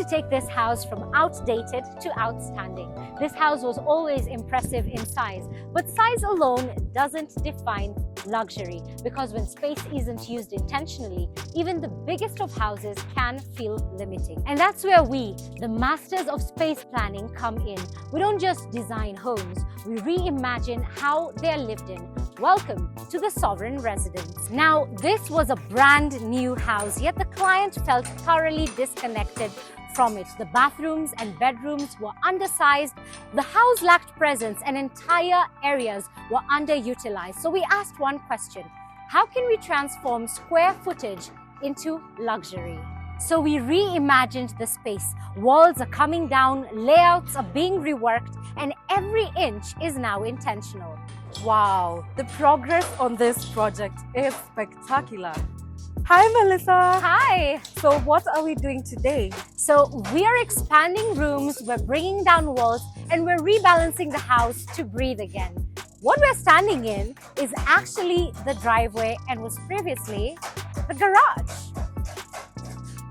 take this house from outdated to outstanding. This house was always impressive in size, but size alone doesn't define luxury, because when space isn't used intentionally, even the biggest of houses can feel limiting. And that's where we, the masters of space planning, come in. We don't just design homes, we reimagine how they're lived in. Welcome to the Sovereign Residence. Now, this was a brand new house, yet the client felt thoroughly disconnected from it. The bathrooms and bedrooms were undersized, the house lacked presence, and entire areas were underutilized. So we asked one question: how can we transform square footage into luxury? So we reimagined the space. Walls are coming down, layouts are being reworked, and every inch is now intentional. Wow, the progress on this project is spectacular. Hi, Melissa. Hi. So what are we doing today? So we are expanding rooms, we're bringing down walls, and we're rebalancing the house to breathe again. What we're standing in is actually the driveway and was previously the garage.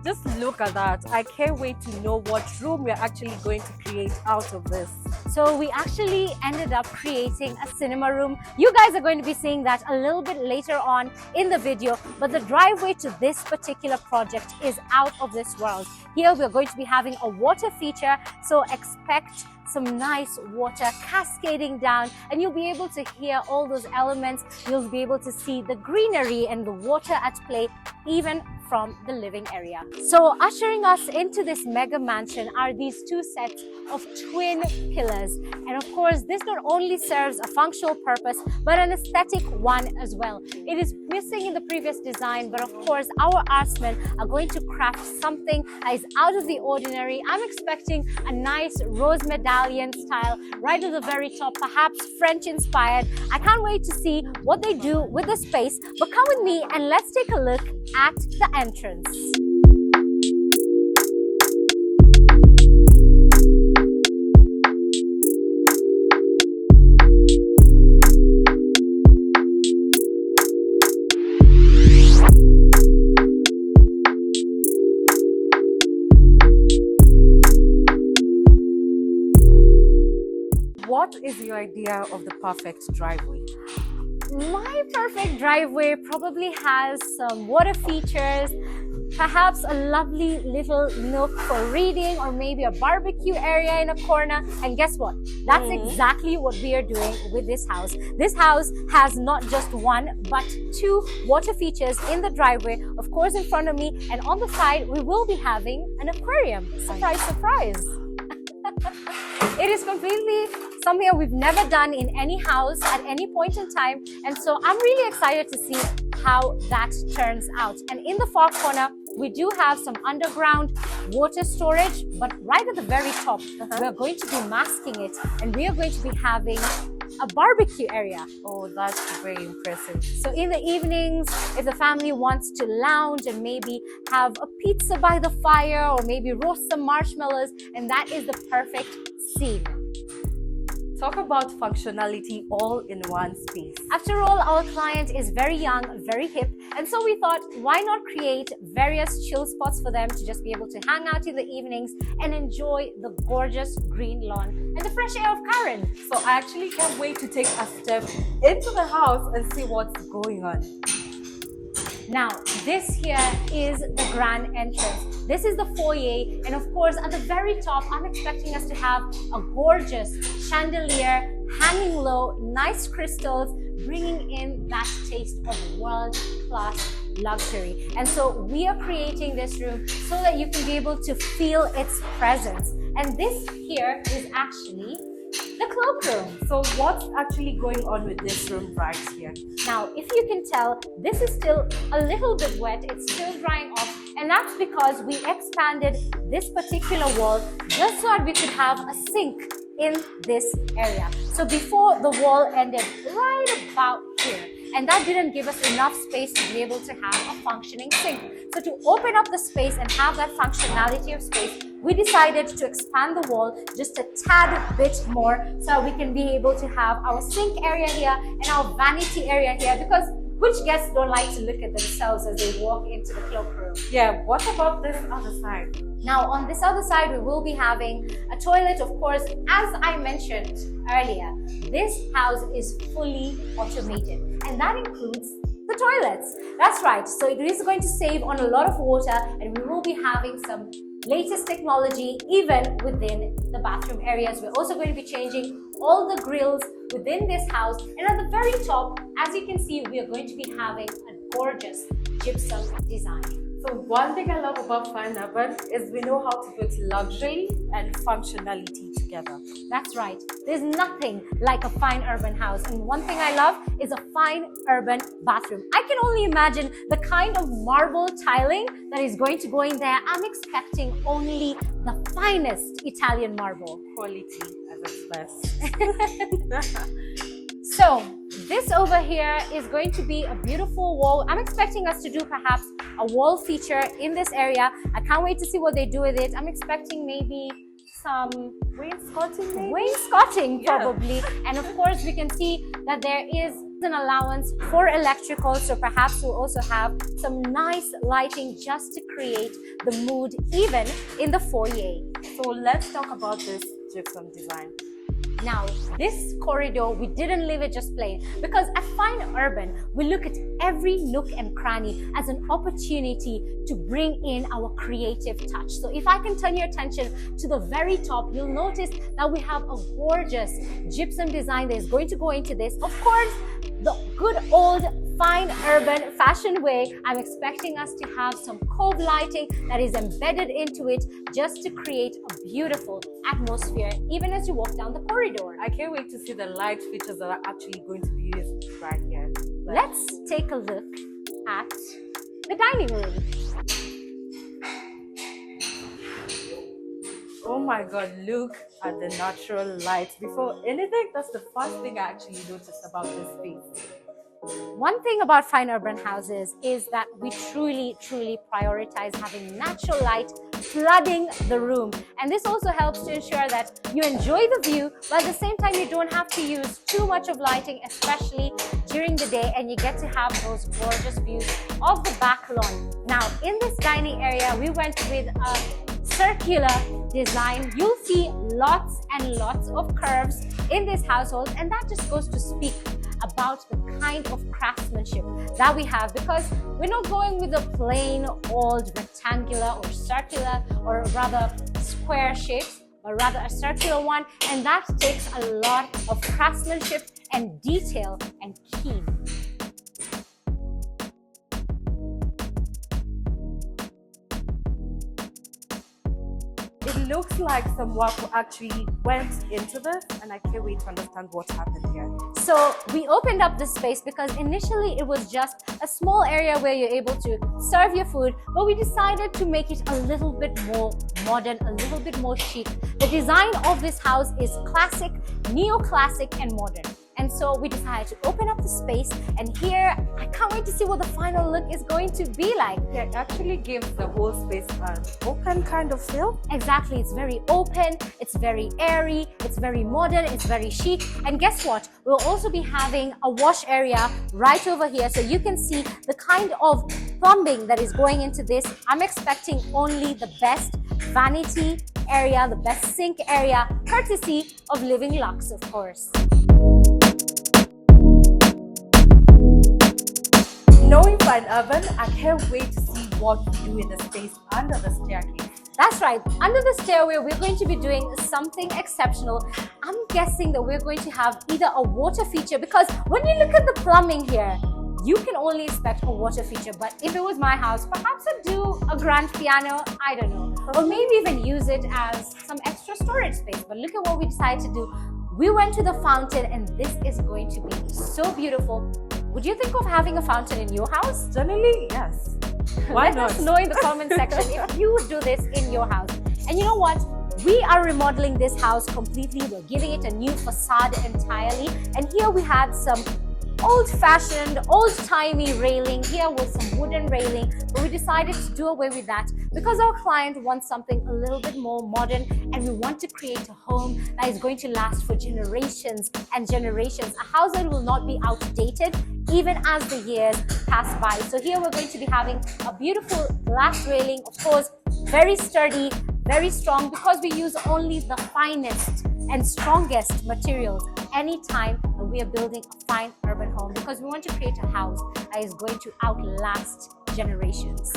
Just look at that. I can't wait to know what room we're actually going to create out of this. So we actually ended up creating a cinema room. You guys are going to be seeing that a little bit later on in the video, but the driveway to this particular project is out of this world. Here we're going to be having a water feature, so expect some nice water cascading down, and you'll be able to hear all those elements. You'll be able to see the greenery and the water at play even from the living area. So ushering us into this mega mansion are these two sets of twin pillars. And of course, this not only serves a functional purpose, but an aesthetic one as well. It is missing in the previous design, but of course, our artsmen are going to craft something that is out of the ordinary. I'm expecting a nice rose medallion style right at the very top, perhaps French inspired. I can't wait to see what they do with the space, but come with me and let's take a look at the entrance. What is your idea of the perfect driveway? My perfect driveway probably has some water features, perhaps a lovely little nook for reading, or maybe a barbecue area in a corner. And guess what? That's exactly what we are doing with this house. This house has not just one, but two water features in the driveway, of course in front of me, and on the side we will be having an aquarium. Surprise, surprise. It is completely something that we've never done in any house at any point in time, and so I'm really excited to see how that turns out. And in the far corner, we do have some underground water storage, but right at the very top, we're going to be masking it, and we are going to be having a barbecue area. Oh, that's very impressive. So in the evenings, if the family wants to lounge and maybe have a pizza by the fire, or maybe roast some marshmallows, and that is the perfect scene. Talk about functionality all in one space. After all, our client is very young, very hip, and so we thought, why not create various chill spots for them to just be able to hang out in the evenings and enjoy the gorgeous green lawn and the fresh air of Karen. So I actually can't wait to take a step into the house and see what's going on. Now, this here is the grand entrance. This is the foyer, and of course, at the very top, I'm expecting us to have a gorgeous chandelier, hanging low, nice crystals, bringing in that taste of world-class luxury. And so we are creating this room so that you can be able to feel its presence. And this here is actually the cloakroom. So what's actually going on with this room right here? Now, if you can tell, this is still a little bit wet. It's still drying off, and that's because we expanded this particular wall just so that we could have a sink in this area. So before, the wall ended right about here, and that didn't give us enough space to be able to have a functioning sink. So to open up the space and have that functionality of space, we decided to expand the wall just a tad bit more so we can be able to have our sink area here and our vanity area here, because Which guests don't like to look at themselves as they walk into the cloakroom? Yeah, what about this other side? Now, on this other side, we will be having a toilet, of course. As I mentioned earlier, this house is fully automated, and that includes the toilets. That's right. So it is going to save on a lot of water, and we will be having some latest technology even within the bathroom areas. We're also going to be changing all the grills within this house, and at the very top, as you can see, we are going to be having a gorgeous gypsum design. So one thing I love about Fine Urban is we know how to put luxury and functionality together. That's right. There's nothing like a fine urban house. And one thing I love is a fine urban bathroom. I can only imagine the kind of marble tiling that is going to go in there. I'm expecting only the finest Italian marble. Quality at its best. So this over here is going to be a beautiful wall. I'm expecting us to do perhaps a wall feature in this area. I can't wait to see what they do with it. I'm expecting maybe some wainscoting probably. And of course, we can see that there is an allowance for electrical. So perhaps we'll also have some nice lighting just to create the mood even in the foyer. So let's talk about this gypsum design. Now, this corridor, we didn't leave it just plain, because at Fine Urban, we look at every nook and cranny as an opportunity to bring in our creative touch. So if I can turn your attention to the very top, you'll notice that we have a gorgeous gypsum design that is going to go into this. Of course, the good old Fine Urban fashion way, I'm expecting us to have some cove lighting that is embedded into it just to create a beautiful atmosphere even as you walk down the corridor. I can't wait to see the light features that are actually going to be used right here. Let's take a look at the dining room. Oh my God, look at the natural light. Before anything, that's the first thing I actually noticed about this space. One thing about Fine Urban houses is that we truly prioritize having natural light flooding the room. And this also helps to ensure that you enjoy the view, but at the same time, you don't have to use too much of lighting, especially during the day, and you get to have those gorgeous views of the back lawn. Now, in this dining area, we went with a circular design. You'll see lots and lots of curves in this household, and that just goes to speak about the kind of craftsmanship that we have, because we're not going with a plain old rectangular or circular or rather square shapes, but rather a circular one, and that takes a lot of craftsmanship and detail and key. It looks like some work actually went into this, and I can't wait to understand what happened here. So we opened up this space because initially it was just a small area where you're able to serve your food, but we decided to make it a little bit more modern, a little bit more chic. The design of this house is classic, neoclassic, and modern. And so we decided to open up the space, and here, I can't wait to see what the final look is going to be like. Yeah, it actually gives the whole space an open kind of feel. Exactly, it's very open, it's very airy, it's very modern, it's very chic. And guess what? We'll also be having a wash area right over here, so you can see the kind of plumbing that is going into this. I'm expecting only the best vanity area, the best sink area, courtesy of Living Lux, of course. Knowing Fine Urban, I can't wait to see what we do in the space under the staircase. That's right. Under the stairway, we're going to be doing something exceptional. I'm guessing that we're going to have either a water feature, because when you look at the plumbing here, you can only expect a water feature. But if it was my house, perhaps I'd do a grand piano, I don't know. Or maybe even use it as some extra storage space. But look at what we decided to do. We went to the fountain, and this is going to be so beautiful. Would you think of having a fountain in your house? Generally, yes. Why Let not? us know in the comment section if you would do this in your house. And you know what? We are remodeling this house completely. We're giving it a new facade entirely. And here we had some old-fashioned, old-timey railing. Here was some wooden railing, but we decided to do away with that because our client wants something a little bit more modern, and we want to create a home that is going to last for generations and generations. A house that will not be outdated even as the years pass by. So here we're going to be having a beautiful glass railing, of course, very sturdy, very strong, because we use only the finest and strongest materials anytime we are building a fine urban home, because we want to create a house that is going to outlast generations.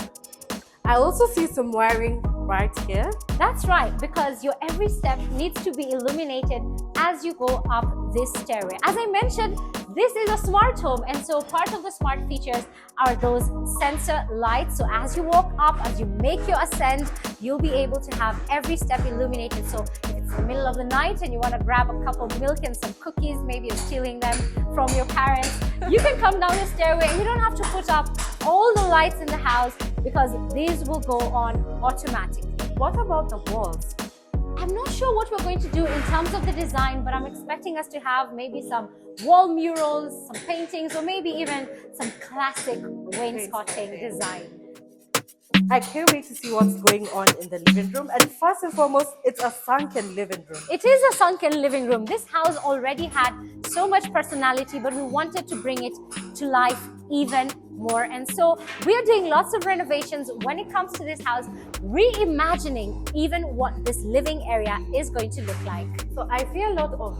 I also see some wiring right here. That's right, because your every step needs to be illuminated as you go up this stairway. As I mentioned, this is a smart home, and so part of the smart features are those sensor lights. So as you walk up, as you make your ascent, you'll be able to have every step illuminated. So if it's the middle of the night and you want to grab a cup of milk and some cookies, maybe you're stealing them from your parents, you can come down the stairway and you don't have to put up all the lights in the house, because these will go on automatic. What about the walls? I'm not sure what we're going to do in terms of the design, but I'm expecting us to have maybe some wall murals, some paintings, or maybe even some classic wainscoting design. I can't wait to see what's going on in the living room. And first and foremost, it's a sunken living room. It is a sunken living room. This house already had so much personality, but we wanted to bring it to life even more. And so we are doing lots of renovations when it comes to this house, reimagining even what this living area is going to look like. So I see a lot of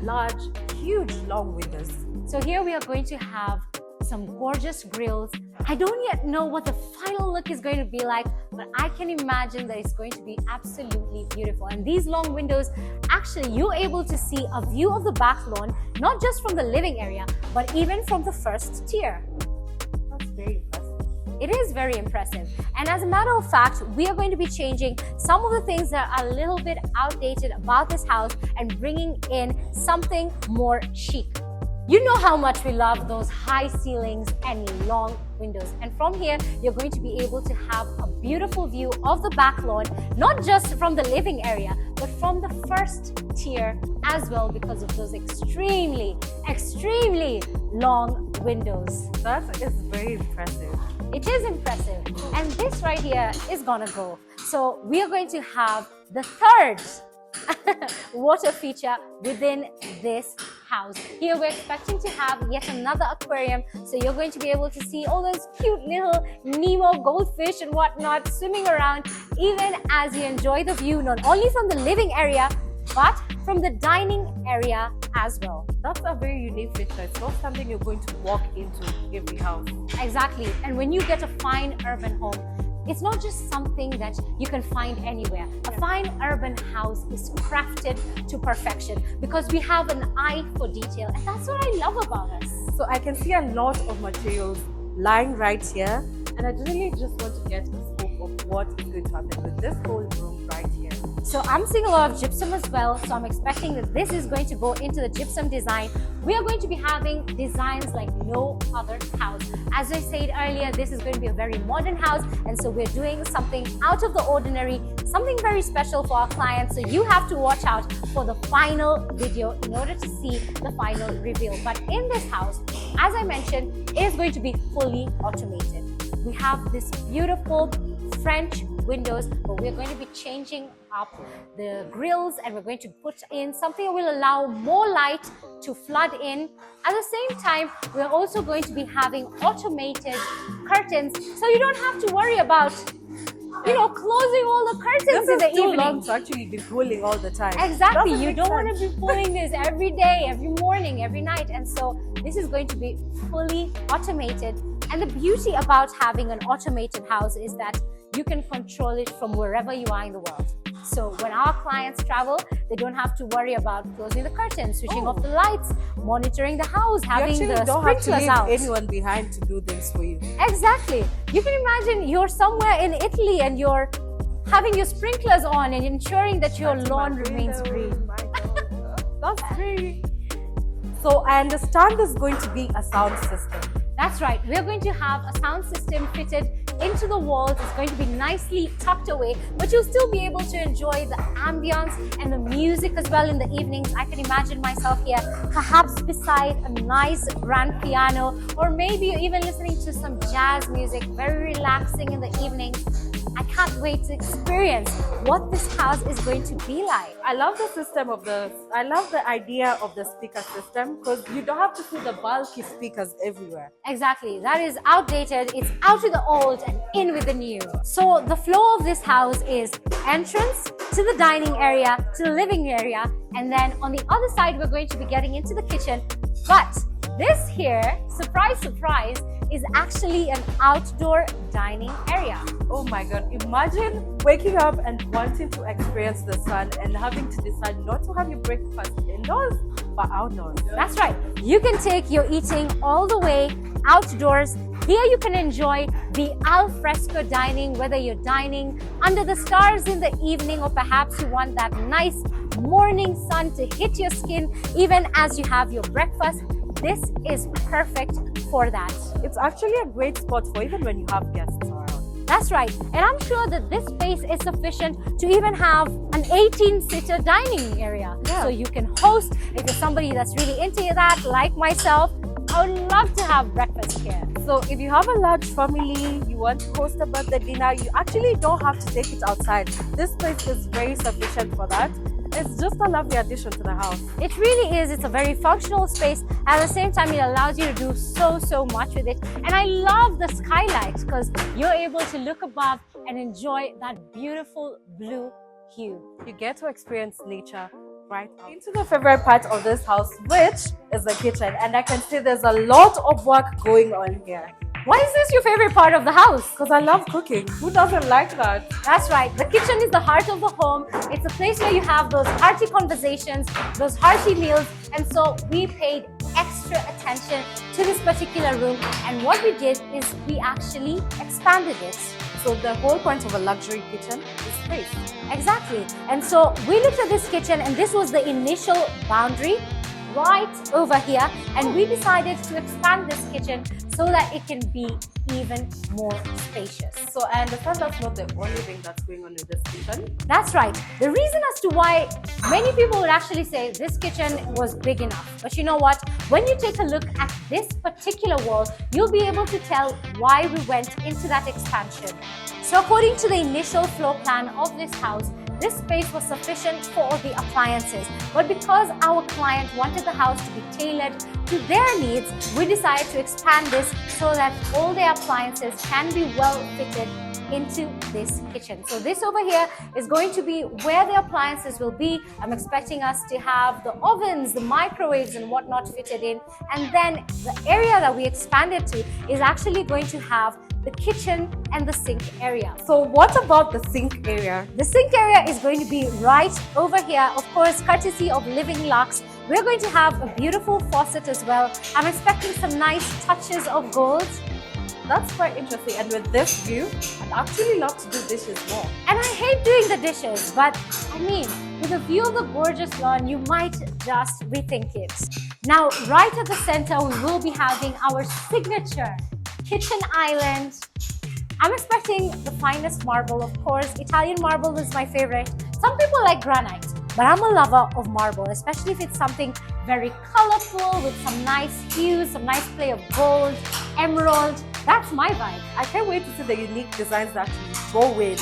large, huge, long windows. So here we are going to have some gorgeous grills. I don't yet know what the final look is going to be like, but I can imagine that it's going to be absolutely beautiful. And these long windows, actually, you're able to see a view of the back lawn, not just from the living area, but even from the first tier. That's very impressive. It is very impressive. And as a matter of fact, we are going to be changing some of the things that are a little bit outdated about this house and bringing in something more chic. You know how much we love those high ceilings and long windows. And from here, you're going to be able to have a beautiful view of the back lawn, not just from the living area, but from the first tier as well, because of those extremely, extremely long windows. That is very impressive. It is impressive. And this right here is gonna go. So we are going to have the third water feature within this house. Here we're expecting to have yet another aquarium, so you're going to be able to see all those cute little Nemo goldfish and whatnot swimming around, even as you enjoy the view not only from the living area but from the dining area as well. That's a very unique feature. It's not something you're going to walk into every house. Exactly. And when you get a fine urban home, it's not just something that you can find anywhere. A fine urban house is crafted to perfection because we have an eye for detail, and that's what I love about us. So I can see a lot of materials lying right here, and I really just want to get a scope of what is going to happen with this whole room right here. So I'm seeing a lot of gypsum as well, so I'm expecting that this is going to go into the gypsum design. We are going to be having designs like no other house. As I said earlier, this is going to be a very modern house, and so we're doing something out of the ordinary, something very special for our clients. So you have to watch out for the final video in order to see the final reveal. But in this house, as I mentioned, it is going to be fully automated. We have this beautiful French windows, but we're going to be changing up the grills, and we're going to put in something that will allow more light to flood in. At the same time, we're also going to be having automated curtains, so you don't have to worry about closing all the curtains in the evening. Too long to actually be pulling all the time. Exactly. You don't want to be pulling this every day, every morning, every night. And so this is going to be fully automated. And the beauty about having an automated house is that you can control it from wherever you are in the world. So when our clients travel, they don't have to worry about closing the curtains, switching off the lights, monitoring the house, having the sprinklers out. You don't have to leave anyone behind to do this for you. Exactly. You can imagine you're somewhere in Italy and you're having your sprinklers on and ensuring that your lawn remains green. That's great. So I understand there's going to be a sound system. That's right. We're going to have a sound system fitted into the walls. It's going to be nicely tucked away, but you'll still be able to enjoy the ambience and the music as well in the evenings. I can imagine myself here, perhaps beside a nice grand piano, or maybe even listening to some jazz music, very relaxing in the evenings. I can't wait to experience what this house is going to be like. I love the I love the idea of the speaker system because you don't have to put the bulky speakers everywhere. Exactly. That is outdated. It's out with the old and in with the new. So the flow of this house is entrance to the dining area, to the living area, and then on the other side, we're going to be getting into the kitchen. But this here, surprise, surprise, is actually an outdoor dining area. Oh my God, imagine waking up and wanting to experience the sun and having to decide not to have your breakfast indoors, but outdoors. That's right. You can take your eating all the way outdoors. Here you can enjoy the al fresco dining, whether you're dining under the stars in the evening or perhaps you want that nice morning sun to hit your skin even as you have your breakfast. This is perfect for that. It's actually a great spot for even when you have guests around. That's right. And I'm sure that this space is sufficient to even have an 18-seater dining area. Yeah. So you can host, if you're somebody that's really into that, like myself, I would love to have breakfast here. So if you have a large family, you want to host a birthday dinner, you actually don't have to take it outside. This place is very sufficient for that. It's just a lovely addition to the house. It really is. It's a very functional space. At the same time, it allows you to do so much with it. And I love the skylight because you're able to look above and enjoy that beautiful blue hue. You get to experience nature right out. Into the favorite part of this house, which is the kitchen. And I can see there's a lot of work going on here. Why is this your favorite part of the house? Because I love cooking. Who doesn't like that? That's right. The kitchen is the heart of the home. It's a place where you have those hearty conversations, those hearty meals. And so we paid extra attention to this particular room. And what we did is we actually expanded it. So the whole point of a luxury kitchen is space. Exactly. And so we looked at this kitchen and this was the initial boundary right over here. And we decided to expand this kitchen so that it can be even more spacious. So I understand that's not the only thing that's going on in this kitchen. That's right. The reason as to why many people would actually say this kitchen was big enough. But you know what? When you take a look at this particular wall, you'll be able to tell why we went into that expansion. So according to the initial floor plan of this house, this space was sufficient for all the appliances. But because our client wanted the house to be tailored to their needs, we decided to expand this so that all their appliances can be well fitted into this kitchen. So this over here is going to be where the appliances will be. I'm expecting us to have the ovens, the microwaves and whatnot fitted in. And then the area that we expanded to is actually going to have the kitchen and the sink area. So what about the sink area? The sink area is going to be right over here, of course, courtesy of Living Lux. We're going to have a beautiful faucet as well. I'm expecting some nice touches of gold. That's quite interesting. And with this view, I'd actually love to do dishes more. And I hate doing the dishes, but I mean, with a view of the gorgeous lawn, you might just rethink it. Now, right at the center, we will be having our signature kitchen island. I'm expecting the finest marble, of course. Italian marble is my favorite. Some people like granite, but I'm a lover of marble, especially if it's something very colorful with some nice hues, some nice play of gold, emerald. That's my vibe. I can't wait to see the unique designs that go into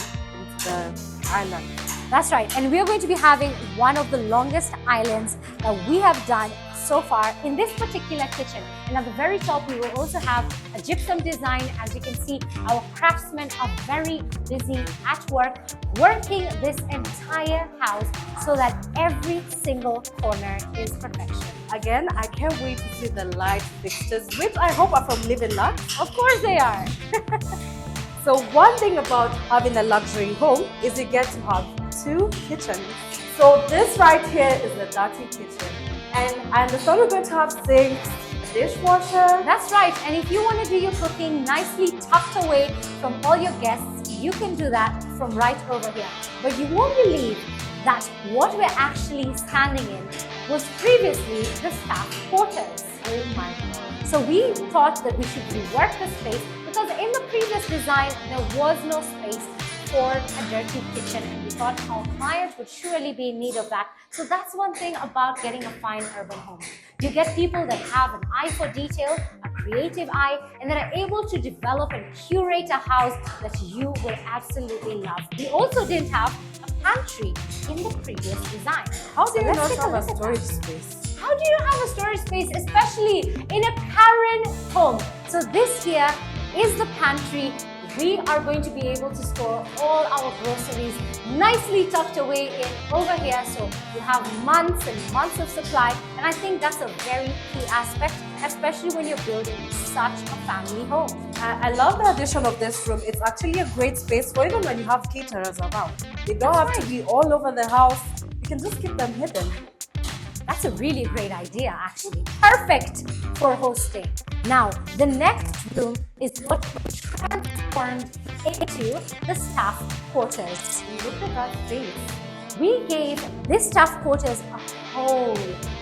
the island. That's right. And we are going to be having one of the longest islands that we have done so far in this particular kitchen. And at the very top, we will also have a gypsum design. As you can see, our craftsmen are very busy at work, working this entire house so that every single corner is perfection. Again, I can't wait to see the light fixtures, which I hope are from Living Lux. Of course they are. So one thing about having a luxury home is you get to have two kitchens. So this right here is the dirty kitchen. And I understand we're going to have sinks, a dishwasher. That's right. And if you want to do your cooking nicely tucked away from all your guests, you can do that from right over here. But you won't believe that what we're actually standing in was previously the staff quarters. Oh my God. So we thought that we should rework the space because in the previous design, there was no space for a dirty kitchen, and we thought our clients would surely be in need of that. So that's one thing about getting a fine urban home. You get people that have an eye for detail, a creative eye, and that are able to develop and curate a house that you will absolutely love. We also didn't have a pantry in the previous design. How do you not have a storage space? How do you have a storage space, especially in a Karen home? So this here is the pantry. We are going to be able to store all our groceries nicely tucked away in over here, so you have months and months of supply. And I think that's a very key aspect, especially when you're building such a family home. I love the addition of this room. It's actually a great space for even when you have caterers around. They don't have to be all over the house. You can just keep them hidden. That's a really great idea, actually. Perfect for hosting. Now, the next room is what we transformed into the staff quarters. Look at that space. We gave this staff quarters a whole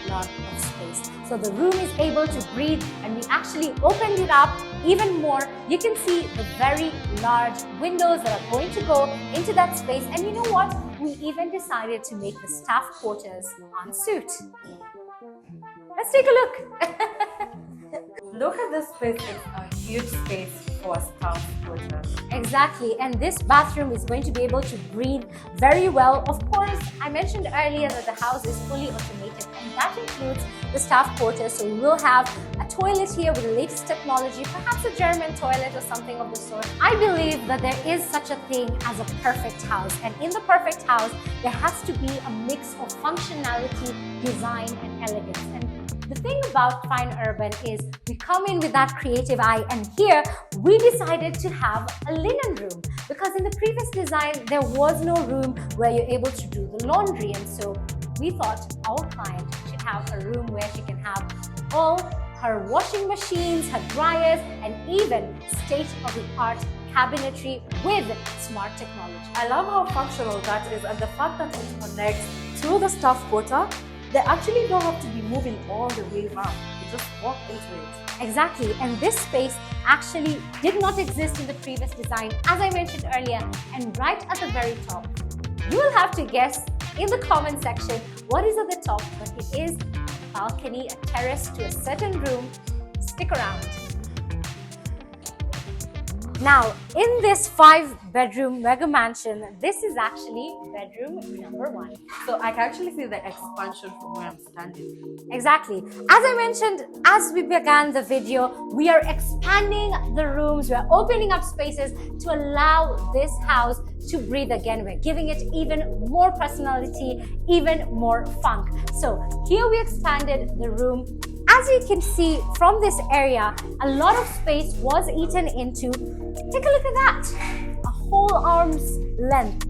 lot of space. So the room is able to breathe, and we actually opened it up even more. You can see the very large windows that are going to go into that space. And you know what? We even decided to make the staff quarters en suite. Let's take a look. Look at this space. It's a huge space for a staff quarter. Exactly, and this bathroom is going to be able to breathe very well. Of course, I mentioned earlier that the house is fully automated, and that includes the staff quarters. So we will have a toilet here with the latest technology, perhaps a German toilet or something of the sort. I believe that there is such a thing as a perfect house, and in the perfect house, there has to be a mix of functionality, design, and elegance. And the thing about Fine Urban is we come in with that creative eye, and here we decided to have a linen room, because in the previous design there was no room where you're able to do the laundry, and so we thought our client should have a room where she can have all her washing machines, her dryers, and even state-of-the-art cabinetry with smart technology. I love how functional that is, and the fact that it connects to the staff quarter. They actually don't have to be moving all the way around. You just walk into it. Exactly, and this space actually did not exist in the previous design, as I mentioned earlier. And right at the very top, you will have to guess in the comment section what is at the top, but it is a balcony, a terrace to a certain room. Stick around. Now, in this 5-bedroom mega mansion, this is actually bedroom number 1. So I can actually see the expansion from where I'm standing. Exactly. As I mentioned, as we began the video, we are expanding the rooms. We are opening up spaces to allow this house to breathe again. We're giving it even more personality, even more funk. So here we expanded the room. As you can see from this area, a lot of space was eaten into. Take a look at that. A whole arm's length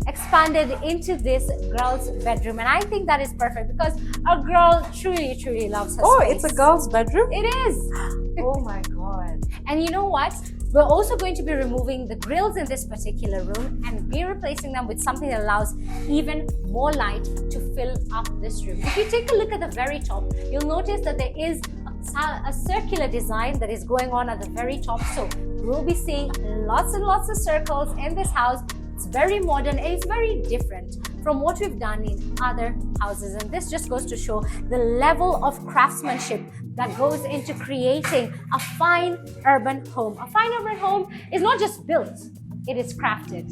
expanded into this girl's bedroom. And I think that is perfect because a girl truly, truly loves her space. It's a girl's bedroom? It is. Oh my God. And you know what? We're also going to be removing the grills in this particular room and be replacing them with something that allows even more light to fill up this room. If you take a look at the very top, you'll notice that there is a circular design that is going on at the very top. So we'll be seeing lots and lots of circles in this house. It's very modern and it's very different from what we've done in other houses. And this just goes to show the level of craftsmanship that goes into creating a fine urban home. A fine urban home is not just built, it is crafted.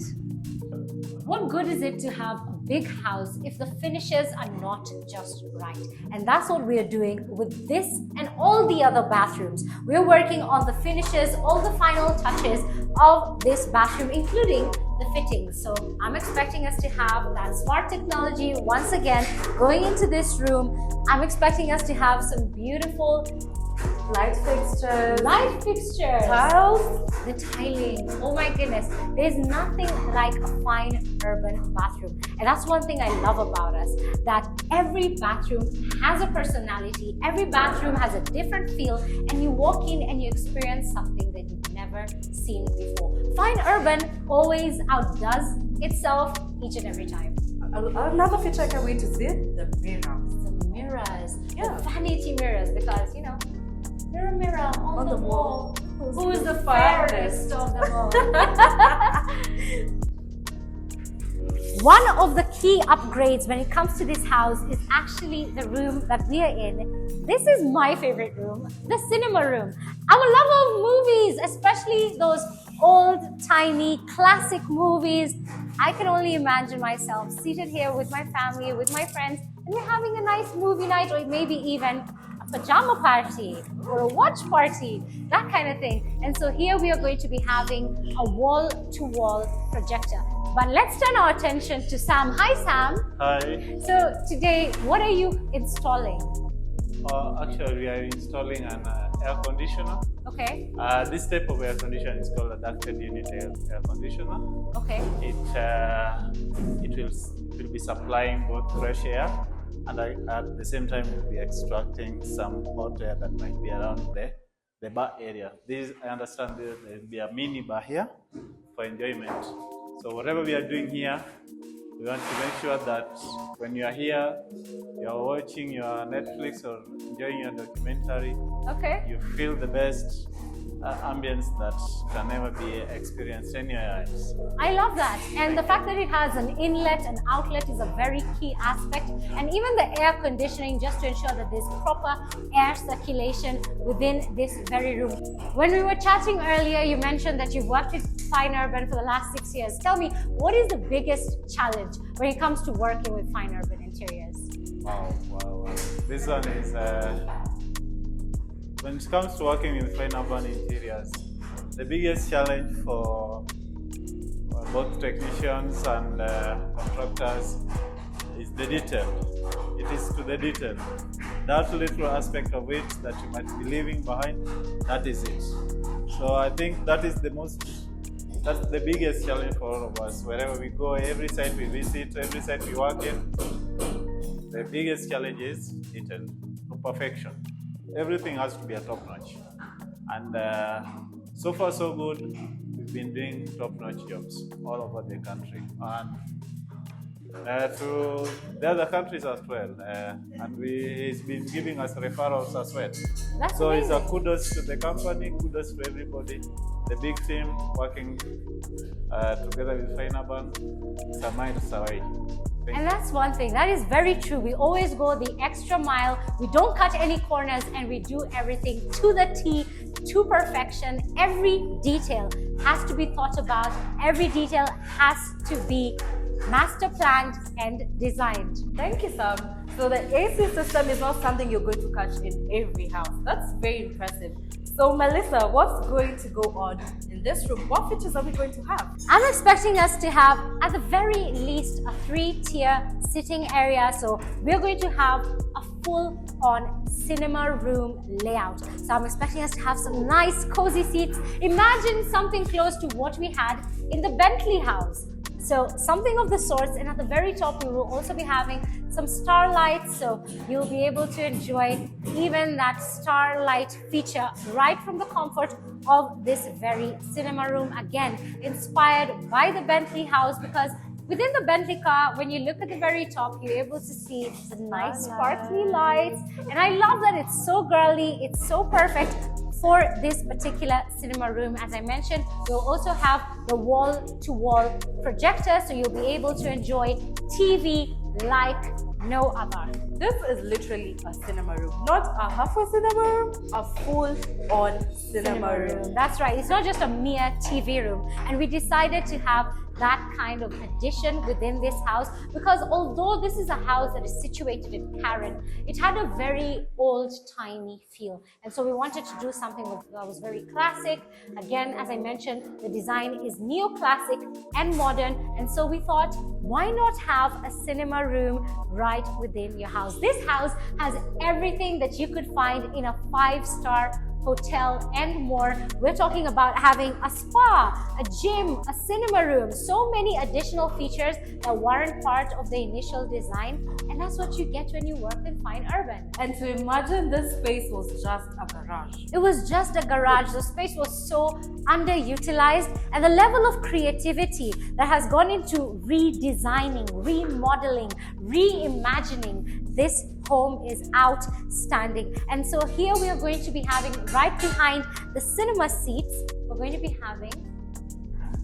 What good is it to have a big house if the finishes are not just right? And that's what we are doing with this and all the other bathrooms. We're working on the finishes, all the final touches of this bathroom, including the fittings. So I'm expecting us to have that smart technology once again going into this room. I'm expecting us to have some beautiful light fixtures, tiles, the tiling. Oh my goodness, there's nothing like a fine urban bathroom. And that's one thing I love about us, that every bathroom has a personality, every bathroom has a different feel, and you walk in and you experience something that you've never seen before. Fine urban always outdoes itself each and every time. Another feature I can't wait to see, the mirrors, the vanity mirrors, because you know, mirror on the wall, who is the fairest of them all? One of the key upgrades when it comes to this house is actually the room that we are in. This is my favorite room, the cinema room. I'm a lover of movies, especially those old-timey classic movies. I can only imagine myself seated here with my family, with my friends, and we're having a nice movie night, or maybe even a pajama party or a watch party, that kind of thing. And so here we are going to be having a wall-to-wall projector. But let's turn our attention to Sam. Hi, Sam. Hi. So today, what are you installing? Actually, we are installing an air conditioner. Okay. This type of air conditioner is called a ducted unit air conditioner. Okay. It will be supplying both fresh air and at the same time will be extracting some hot air that might be around the bar area. I understand there will be a mini bar here for enjoyment. So whatever we are doing here, we want to make sure that when you are here, you are watching your Netflix or enjoying your documentary, Okay. you feel the best ambience that can never be experienced anywhere else. I love that. And the fact that it has an inlet and outlet is a very key aspect. And even the air conditioning, just to ensure that there's proper air circulation within this very room. When we were chatting earlier, you mentioned that you've worked with Fine Urban for the last 6 years. Tell me, what is the biggest challenge when it comes to working with Fine Urban Interiors? Wow. This one is, when it comes to working with Fine Urban Interiors, the biggest challenge for both technicians and contractors is the detail. It is to the detail. That little aspect of it that you might be leaving behind, that is it. So I think that's the biggest challenge for all of us. Wherever we go, every site we visit, every site we work in, the biggest challenge is detail to perfection. Everything has to be a top-notch. And so far so good, we've been doing top-notch jobs all over the country. And to the other countries as well. And he's been giving us referrals as well. That's So amazing. it's a kudos to the company, kudos to everybody. The big team working together with Fine Urban. It's a miles away. And that's one thing, that is very true. We always go the extra mile. We don't cut any corners and we do everything to the T, to perfection. Every detail has to be thought about. Every detail has to be master planned and designed. Thank you, Sam. So the AC system is not something you're going to catch in every house. That's very impressive. So Melissa, what's going to go on in this room? What features are we going to have? I'm expecting us to have, at the very least, a 3-tier sitting area. So we're going to have a full-on cinema room layout. So I'm expecting us to have some nice cozy seats. Imagine something close to what we had in the Bentley house. So something of the sorts, and at the very top we will also be having some starlights, so you'll be able to enjoy even that starlight feature right from the comfort of this very cinema room. Again, inspired by the Bentley house, because within the Bentley car, when you look at the very top, you're able to see some nice sparkly lights. And I love that it's so girly, it's so perfect for this particular cinema room. As I mentioned, we'll also have the wall-to-wall projector, so you'll be able to enjoy TV like no other. This is literally a cinema room, not a half a cinema room, a full-on cinema room. That's right. It's not just a mere TV room. And we decided to have that kind of addition within this house because although this is a house that is situated in Karen, it had a very old-timey feel. And so we wanted to do something that was very classic. Again, as I mentioned, the design is neoclassic and modern. And so we thought, why not have a cinema room right within your house? This house has everything that you could find in a 5-star hotel and more. We're talking about having a spa, a gym, a cinema room, so many additional features that weren't part of the initial design, and that's what you get when you work in Fine Urban. And to imagine this space was just a garage. It was just a garage. The space was so underutilized, and the level of creativity that has gone into redesigning, remodeling, reimagining this home is outstanding. And so here we are going to be having, right behind the cinema seats, we're going to be having,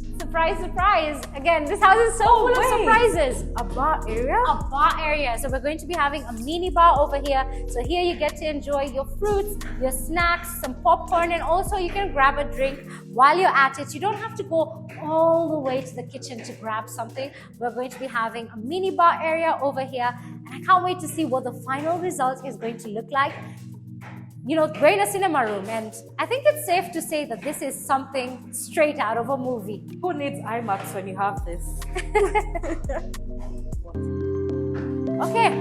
it's a surprise, surprise. Again, this house is so full of surprises. A bar area? A bar area. So we're going to be having a mini bar over here. So here you get to enjoy your fruits, your snacks, some popcorn, and also you can grab a drink while you're at it. You don't have to go all the way to the kitchen to grab something. We're going to be having a mini bar area over here, and I can't wait to see what the final result is going to look like. You know, we're in a cinema room, and I think it's safe to say that this is something straight out of a movie. Who needs IMAX when you have this? Okay.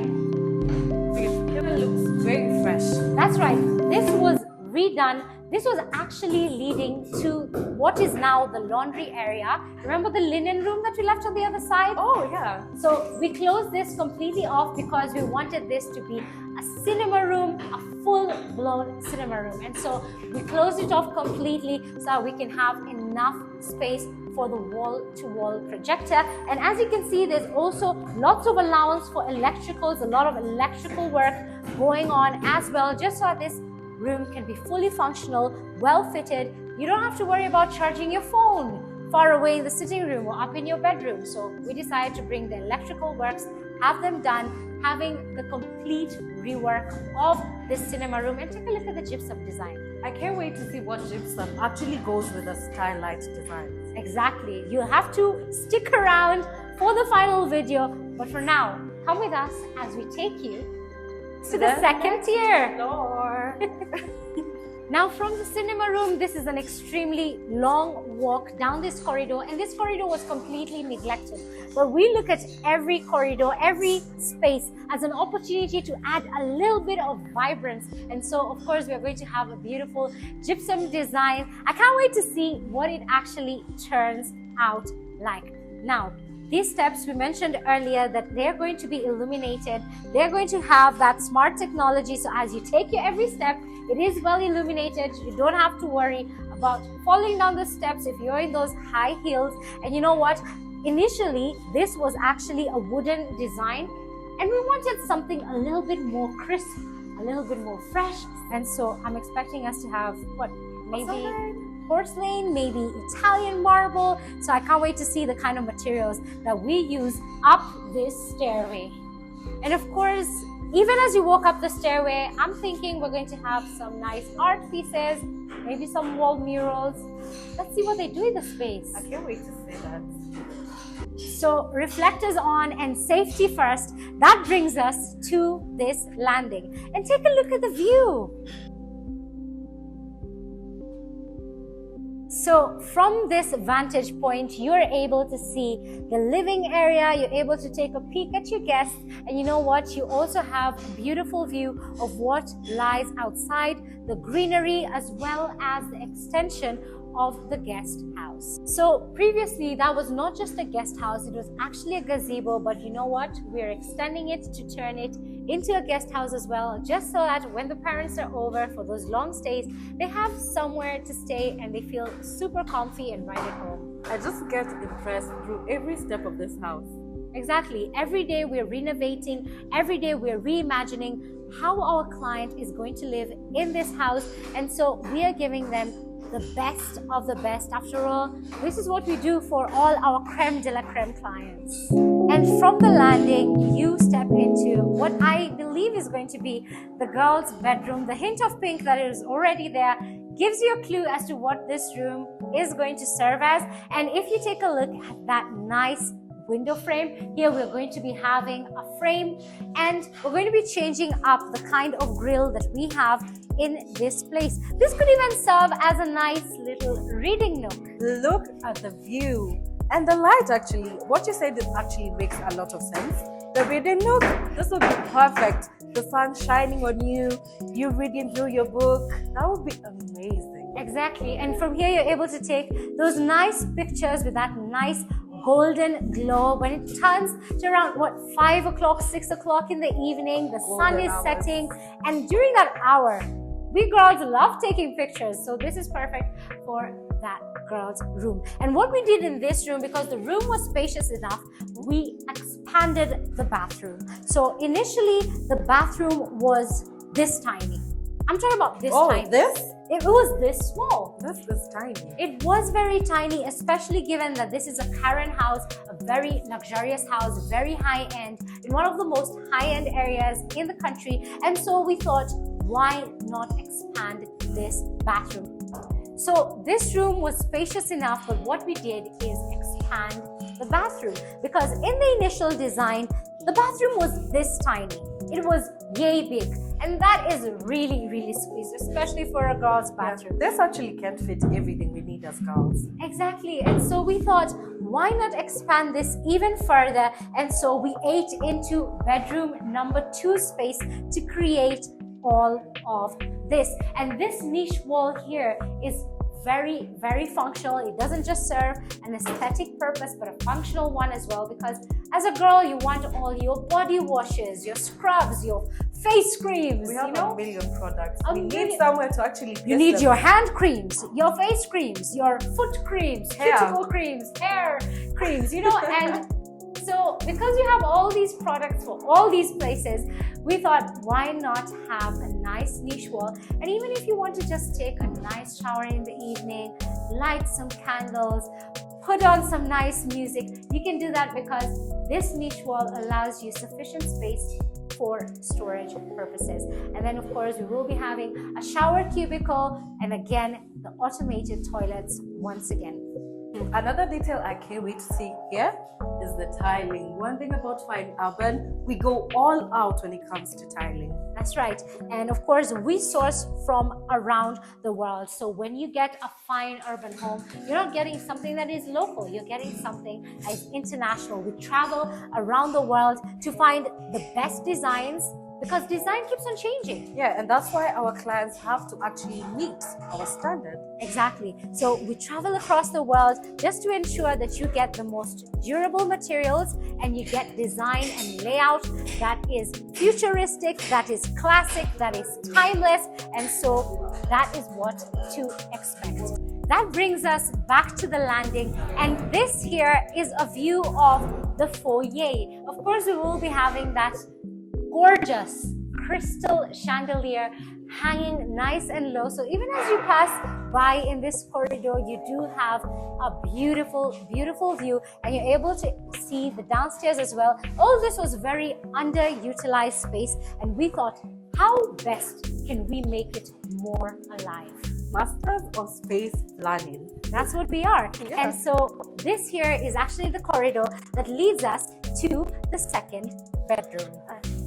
It even looks very fresh. That's right. This was redone. This was actually leading to what is now the laundry area. Remember the linen room that we left on the other side? Oh, yeah. So we closed this completely off because we wanted this to be a cinema room, a full-blown cinema room. And so we closed it off completely so that we can have enough space for the wall-to-wall projector. And as you can see, there's also lots of allowance for electricals, a lot of electrical work going on as well, just so that this room can be fully functional, well fitted. You don't have to worry about charging your phone far away in the sitting room or up in your bedroom. So we decided to bring the electrical works, have them done, having the complete rework of this cinema room. And take a look at the gypsum design. I can't wait to see what gypsum actually goes with the skylight design. Exactly. You'll have to stick around for the final video. But for now, come with us as we take you to the second tier. Now from the cinema room, this is an extremely long walk down this corridor, and this corridor was completely neglected. But we look at every corridor, every space as an opportunity to add a little bit of vibrance. And so, of course, we are going to have a beautiful gypsum design. I can't wait to see what it actually turns out like. Now, these steps, we mentioned earlier that they're going to be illuminated. They're going to have that smart technology. So as you take your every step, it is well illuminated. You don't have to worry about falling down the steps if you're in those high heels. And you know what? Initially, this was actually a wooden design, and we wanted something a little bit more crisp, a little bit more fresh. And so I'm expecting us to have what? Maybe porcelain, maybe Italian marble. So I can't wait to see the kind of materials that we use up this stairway. And of course, even as you walk up the stairway, I'm thinking we're going to have some nice art pieces, maybe some wall murals. Let's see what they do in the space. I can't wait to see that. So reflectors on and safety first. That brings us to this landing. And take a look at the view. So from this vantage point, you're able to see the living area, you're able to take a peek at your guests, and you know what? You also have a beautiful view of what lies outside, the greenery, as well as the extension of the guest house. So previously, that was not just a guest house, it was actually a gazebo, but you know what? We're extending it to turn it into a guest house as well, just so that when the parents are over for those long stays, they have somewhere to stay and they feel super comfy and right at home. I just get impressed through every step of this house. Exactly. Every day we're renovating, every day we're reimagining how our client is going to live in this house, and so we are giving them the best of the best. After all, this is what we do for all our creme de la creme clients. And from the landing, you step into what I believe is going to be the girls' bedroom. The hint of pink that is already there gives you a clue as to what this room is going to serve as. And if you take a look at that nice window frame, here we're going to be having a frame, and we're going to be changing up the kind of grill that we have in this place. This could even serve as a nice little reading nook. Look at the view. And the light actually, what you said, it actually makes a lot of sense. The reading nook, this would be perfect. The sun shining on you, you reading through your book. That would be amazing. Exactly. And from here, you're able to take those nice pictures with that nice golden glow when it turns to around 5 o'clock, 6 o'clock in the evening. The sun is setting, and during that hour, we girls love taking pictures. So this is perfect for that girls' room. And what we did in this room, because the room was spacious enough, we expanded the bathroom. So initially, the bathroom was this tiny. I'm talking about this Oh, tiny. this? It was this small. This is tiny. It was very tiny, especially given that this is a Karen house, a very luxurious house, very high-end, in one of the most high-end areas in the country. And so we thought, why not expand this bathroom? So this room was spacious enough, but what we did is expand the bathroom, because in the initial design, the bathroom was this tiny. It was yay big, and that is really, really squeezed, especially for a girl's bathroom. This actually can't fit everything we need as girls. Exactly, and so we thought, why not expand this even further? And so we ate into bedroom number 2 space to create all of this. And this niche wall here is very, very functional. It doesn't just serve an aesthetic purpose, but a functional one as well, because as a girl, you want all your body washes, your scrubs, your face creams. We have a million products. We need somewhere to actually place You need them. your hand creams, your face creams, your foot creams, Hair. cuticle creams, hair creams, and so because you have all these products for all these places, we thought, why not have a nice niche wall? And even if you want to just take a nice shower in the evening, light some candles, put on some nice music, you can do that, because this niche wall allows you sufficient space for storage purposes. And then of course we will be having a shower cubicle, and again the automated toilets once again. Another detail I can't wait to see here is the tiling. One thing about Fine Urban, we go all out when it comes to tiling. That's right. And of course, we source from around the world. So when you get a fine urban home, you're not getting something that is local. You're getting something that is international. We travel around the world to find the best designs, because design keeps on changing. Yeah, and that's why our clients have to actually meet our standard. Exactly. So we travel across the world just to ensure that you get the most durable materials and you get design and layout that is futuristic, that is classic, that is timeless. And so that is what to expect. That brings us back to the landing, and this here is a view of the foyer. Of course, we will be having that gorgeous crystal chandelier hanging nice and low. So even as you pass by in this corridor, you do have a beautiful, beautiful view, and you're able to see the downstairs as well. All this was very underutilized space, and we thought, how best can we make it more alive? Masters of space planning. That's what we are. Yeah. And so this here is actually the corridor that leads us to the second bedroom.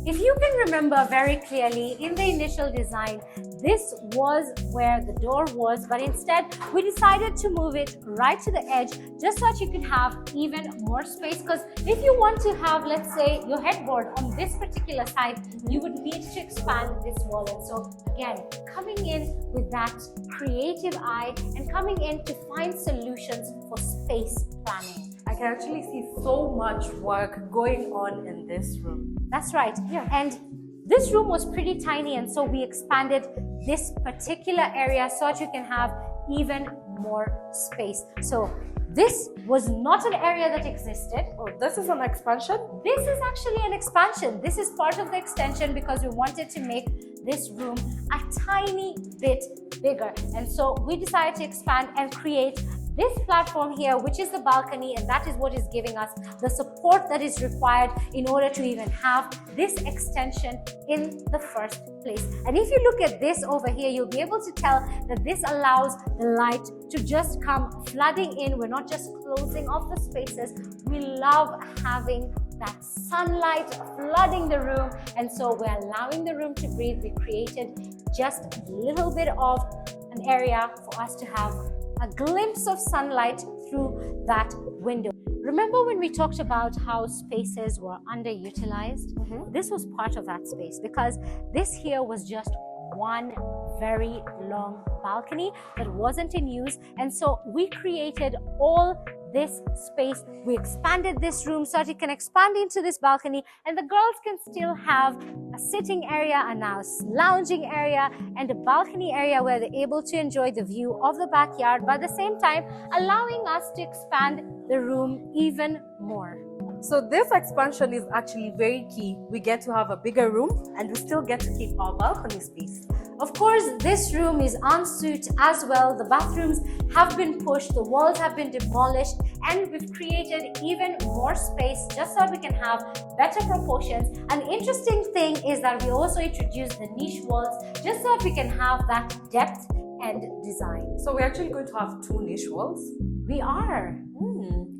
If you can remember very clearly, in the initial design, this was where the door was, but instead we decided to move it right to the edge, just so that you could have even more space. Because if you want to have, let's say, your headboard on this particular side, you would need to expand this wall. And so again, coming in with that creative eye and coming in to find solutions for space planning. I can actually see so much work going on in this room. That's right. Yeah. And this room was pretty tiny, and so we expanded this particular area so that you can have even more space. So this was not an area that existed. Oh, this is an expansion? This is actually an expansion. This is part of the extension because we wanted to make this room a tiny bit bigger. And so we decided to expand and create this platform here, which is the balcony, and that is what is giving us the support that is required in order to even have this extension in the first place. And if you look at this over here, you'll be able to tell that this allows the light to just come flooding in. We're not just closing off the spaces. We love having that sunlight flooding the room, and so we're allowing the room to breathe. We created just a little bit of an area for us to have a glimpse of sunlight through that window. Remember when we talked about how spaces were underutilized? This was part of that space, because this here was just one very long balcony that wasn't in use, and so we created all this space. We expanded this room so that it can expand into this balcony, and the girls can still have a sitting area, a nice lounging area, and a balcony area where they're able to enjoy the view of the backyard, but at the same time allowing us to expand the room even more. So this expansion is actually very key. We get to have a bigger room and we still get to keep our balcony space. Of course, this room is en suite as well. The bathrooms have been pushed, the walls have been demolished, and we've created even more space just so we can have better proportions. An interesting thing is that we also introduced the niche walls just so we can have that depth and design. So we're actually going to have 2 niche walls. We are.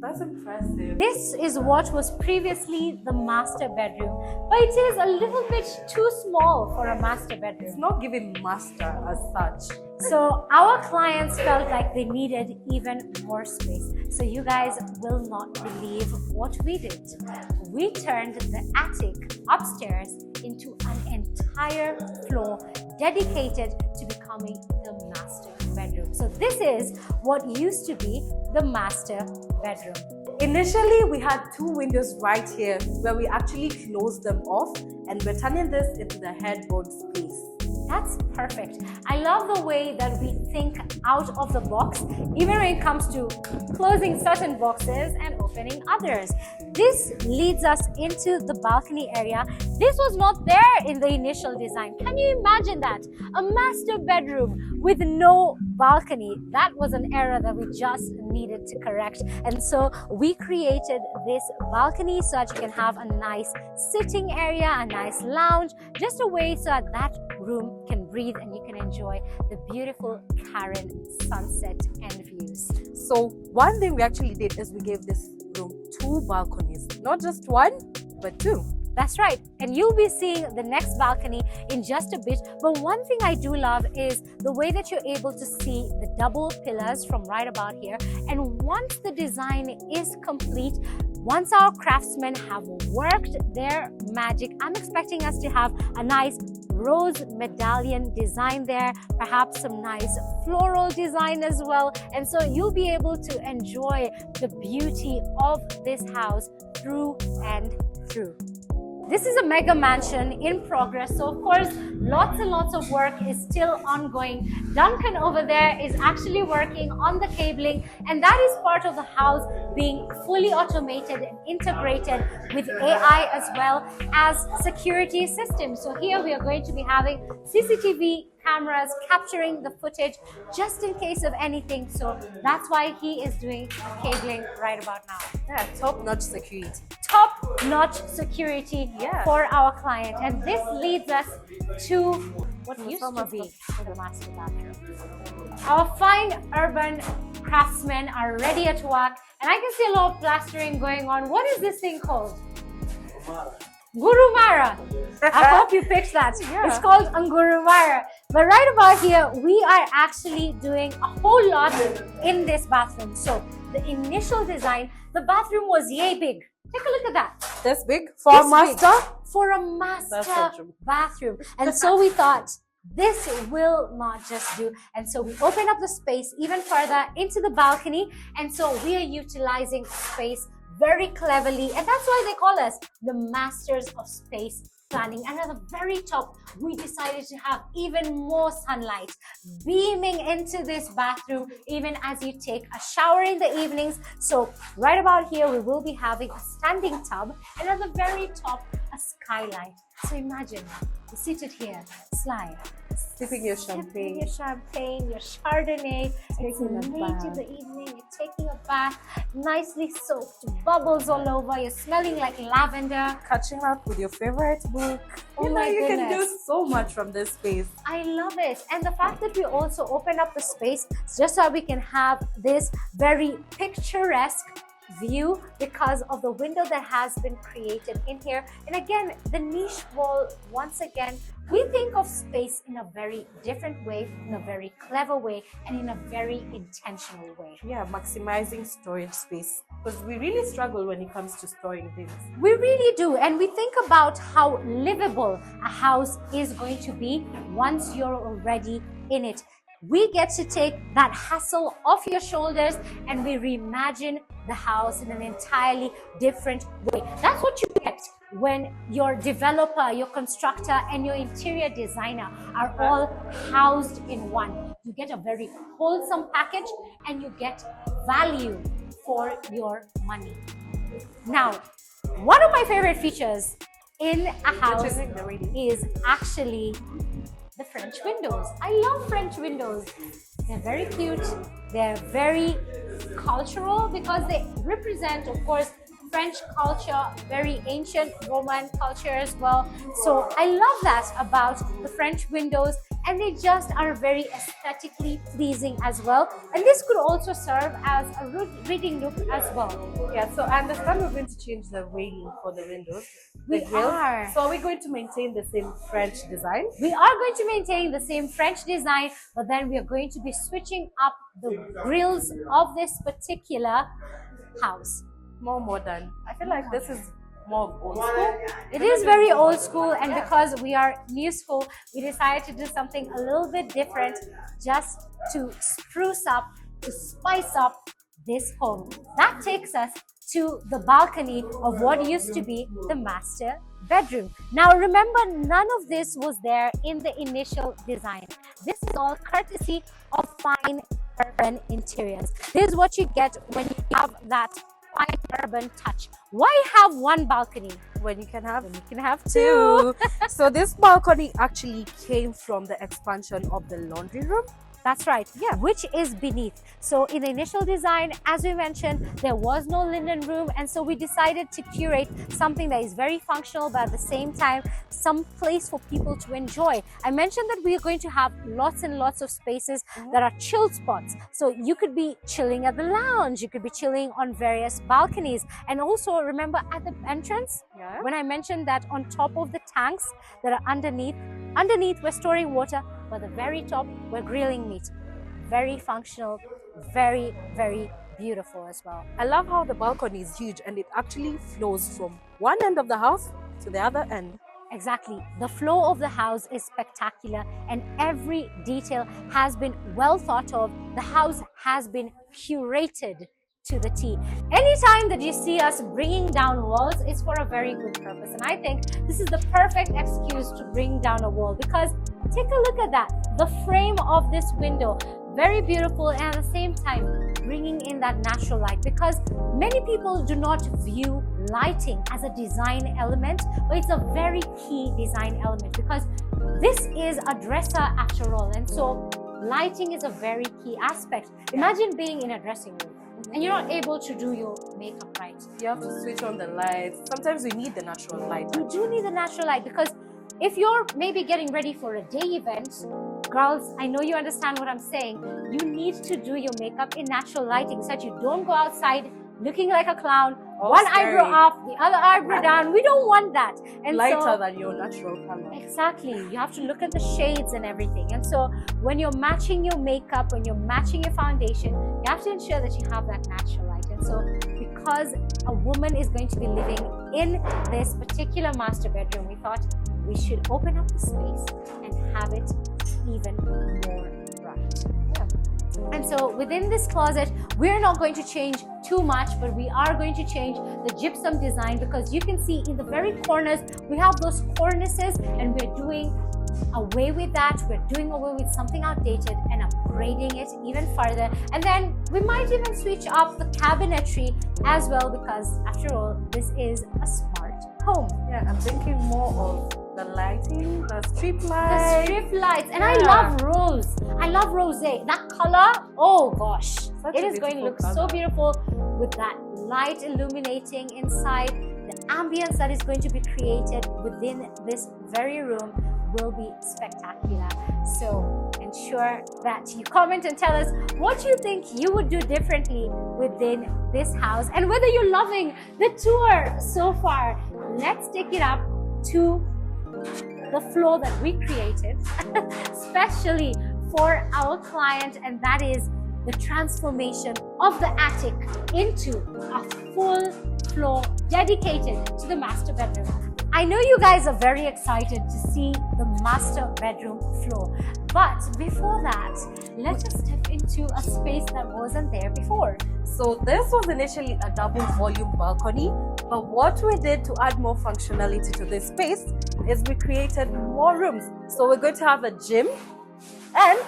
That's impressive. This is what was previously the master bedroom, but it is a little bit too small for a master It's bedroom. not giving master as such. So our clients felt like they needed even more space. So you guys will not believe what we did. We turned the attic upstairs into an entire floor dedicated to becoming the master bedroom. So this is what used to be the master bedroom. Initially, we had 2 windows right here where we actually closed them off, and we're turning this into the headboard space. That's perfect. I love the way that we think out of the box, even when it comes to closing certain boxes and opening others. This leads us into the balcony area. This was not there in the initial design. Can you imagine that? A master bedroom with no balcony. That was an error that we just needed to correct. And so we created this balcony so that you can have a nice sitting area, a nice lounge, just a way so that that room can breathe and you can enjoy the beautiful Karen sunset and views. So one thing we actually did is we gave this room 2 balconies. Not just 1, but 2. That's right, and you'll be seeing the next balcony in just a bit. But one thing I do love is the way that you're able to see the double pillars from right about here. And once the design is complete, once our craftsmen have worked their magic, I'm expecting us to have a nice rose medallion design there, perhaps some nice floral design as well. And so you'll be able to enjoy the beauty of this house through and through. This is a mega mansion in progress, so of course lots and lots of work is still ongoing. Duncan over there is actually working on the cabling, and that is part of the house being fully automated and integrated with AI as well as security systems. So here we are going to be having CCTV cameras capturing the footage just in case of anything. So that's why he is doing cabling right about now. Yeah, top-notch security. Top-notch security for our client. And this leads us to what used to be the master bathroom. Our fine urban craftsmen are ready at work, and I can see a lot of plastering going on. What is this thing called? Gurumara. I hope you picked that. Yeah. It's called Angurumara. But right about here, we are actually doing a whole lot in this bathroom. So the initial design, the bathroom was yay big. Take a look at that. This big for a master? For a master That's so true. bathroom. And so we thought, this will not just do. And so we opened up the space even further into the balcony. And so we are utilizing space very cleverly, and that's why they call us the masters of space planning. And at the very top, we decided to have even more sunlight beaming into this bathroom even as you take a shower in the evenings. So right about here, we will be having a standing tub, and at the very top, a skylight. So imagine, you're seated here, slide, Sipping your champagne. your champagne, your Chardonnay. It's Taking a late in bath. the evening, you're taking a bath, nicely soaked, bubbles all over, you're smelling like lavender. Catching up with your favorite book. Oh You know, my you can do goodness. so much from this space. I love it. And the fact that we also open up the space just so we can have this very picturesque view because of the window that has been created in here. And again, the niche wall, once again, we think of space in a very different way, in a very clever way, and in a very intentional way. Yeah, maximizing storage space. Because we really struggle when it comes to storing things. We really do, and we think about how livable a house is going to be once you're already in it. We get to take that hassle off your shoulders and we reimagine the house in an entirely different way. That's what you get when your developer, your constructor, and your interior designer are all housed in one. You get a very wholesome package and you get value for your money. Now, one of my favorite features in a house Interesting, the radio. is actually the French windows. I love French windows. They're very cute. They're very cultural because they represent, of course, French culture, very ancient Roman culture as well. So I love that about the French windows, and they just are very aesthetically pleasing as well. And this could also serve as a reading nook as well. Yeah, so I understand we're going to change the railing for the windows. We are. So are we going to maintain the same French design? We are going to maintain the same French design, but then we are going to be switching up the grills of this particular house. More modern. I feel like this is more of old school. It is very old school, and because we are new school, we decided to do something a little bit different just to spruce up, to spice up this home. That takes us to the balcony of what used to be the master bedroom. Now remember, none of this was there in the initial design. This is all courtesy of fine urban interiors. This is what you get when you have that fine urban touch. Why have one balcony When you can have two? So this balcony actually came from the expansion of the laundry room. That's right. Yeah. Which is beneath. So in the initial design, as we mentioned, there was no linen room, and so we decided to curate something that is very functional, but at the same time, some place for people to enjoy. I mentioned that we are going to have lots and lots of spaces that are chill spots. So you could be chilling at the lounge, you could be chilling on various balconies, and also remember at the entrance, Yeah. when I mentioned that on top of the tanks that are underneath we're storing water, but the very top we're grilling meat. Very functional, very, very beautiful as well. I love how the balcony is huge and it actually flows from one end of the house to the other end. Exactly. The flow of the house is spectacular, and every detail has been well thought of. The house has been curated to the T. Anytime that you see us bringing down walls, it's for a very good purpose. And I think this is the perfect excuse to bring down a wall, because take a look at that. The frame of this window, very beautiful, and at the same time bringing in that natural light, because many people do not view lighting as a design element, but it's a very key design element, because this is a dresser after all, and so lighting is a very key aspect. Imagine being in a dressing room and you're not able to do your makeup right. You have to switch on the lights. Sometimes we need the natural light. You do need the natural light, because if you're maybe getting ready for a day event, girls, I know you understand what I'm saying. You need to do your makeup in natural lighting so that you don't go outside looking like a clown, one scary. eyebrow up, the other eyebrow down. We don't want that. And Lighter so, than your natural color. exactly. You have to look at the shades and everything. And so when you're matching your makeup, when you're matching your foundation, you have to ensure that you have that natural light. And so because a woman is going to be living in this particular master bedroom, we thought we should open up the space and have it even more bright. Yeah. And so within this closet, we're not going to change too much, but we are going to change the gypsum design, because you can see in the very corners, we have those cornices, and we're doing away with that. We're doing away with something outdated and upgrading it even further. And then we might even switch up the cabinetry as well, because after all, this is a smart home. Yeah, I'm thinking more of the lighting, the strip The lights. strip lights, and I Yeah. love rose. I love rosé. That color, oh gosh, Such it a is going to beautiful look so color. beautiful with that light illuminating inside. The ambience that is going to be created within this very room will be spectacular. So ensure that you comment and tell us what you think you would do differently within this house, and whether you're loving the tour so far. Let's take it up to the floor that we created especially for our client, and that is the transformation of the attic into a full floor dedicated to the master bedroom. I know you guys are very excited to see the master bedroom floor, but before that, let us step into a space that wasn't there before. So this was initially a double volume balcony, but what we did to add more functionality to this space is we created more rooms. So we're going to have a gym, and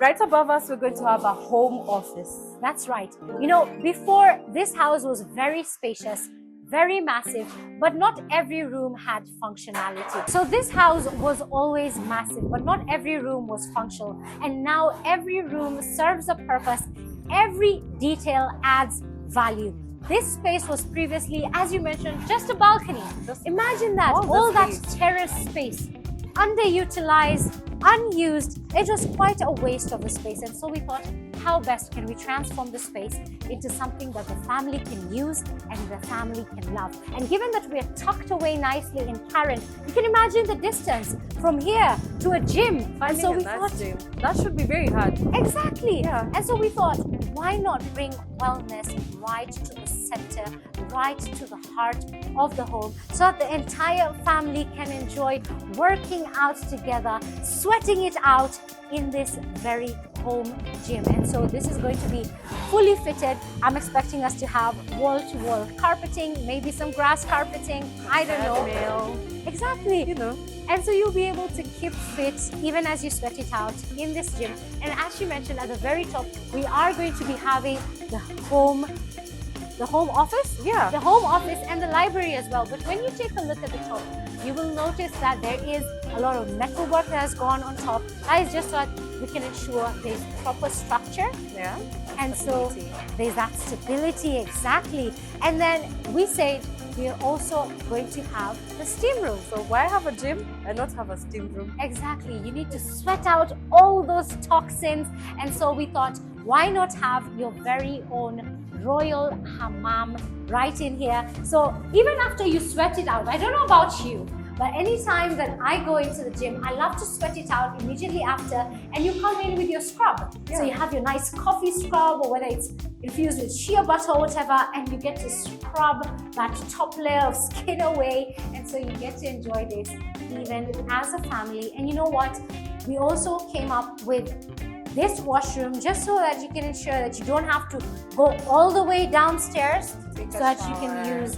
right above us, we're going to have a home office. That's right. You know, before, this house was very spacious, very massive, but not every room had functionality. So this house was always massive, but not every room was functional. And now every room serves a purpose. Every detail adds value. This space was previously, as you mentioned, just a balcony. Imagine that, all that terrace space, underutilized, unused. It was quite a waste of the space. And so we thought, how best can we transform the space into something that the family can use and the family can love? And given that we are tucked away nicely in Karen, you can imagine the distance from here to a gym. And so we thought, that should be very hard. Exactly. Yeah. And so we thought, why not bring wellness right to the center, right to the heart of the home, so that the entire family can enjoy working out together, sweating it out in this very home gym. And so this is going to be fully fitted. I'm expecting us to have wall-to-wall carpeting, maybe some grass carpeting, I don't know. Exactly. You know. And so you'll be able to keep fit even as you sweat it out in this gym. And as she mentioned at the very top, we are going to be having the home office? Yeah. The home office and the library as well. But when you take a look at the top, you will notice that there is a lot of metalwork that has gone on top. That is just so that we can ensure there's proper structure. Yeah. And so there's that stability, exactly. And then we said we are also going to have the steam room. So why have a gym and not have a steam room? Exactly. You need to sweat out all those toxins. And so we thought, why not have your very own royal hammam right in here? So even after you sweat it out, I don't know about you, but anytime that I go into the gym, I love to sweat it out immediately after, and you come in with your scrub. Yeah. So you have your nice coffee scrub, or whether it's infused with shea butter or whatever, and you get to scrub that top layer of skin away. And so you get to enjoy this even as a family. And you know what? We also came up with this washroom just so that you can ensure that you don't have to go all the way downstairs so that you can use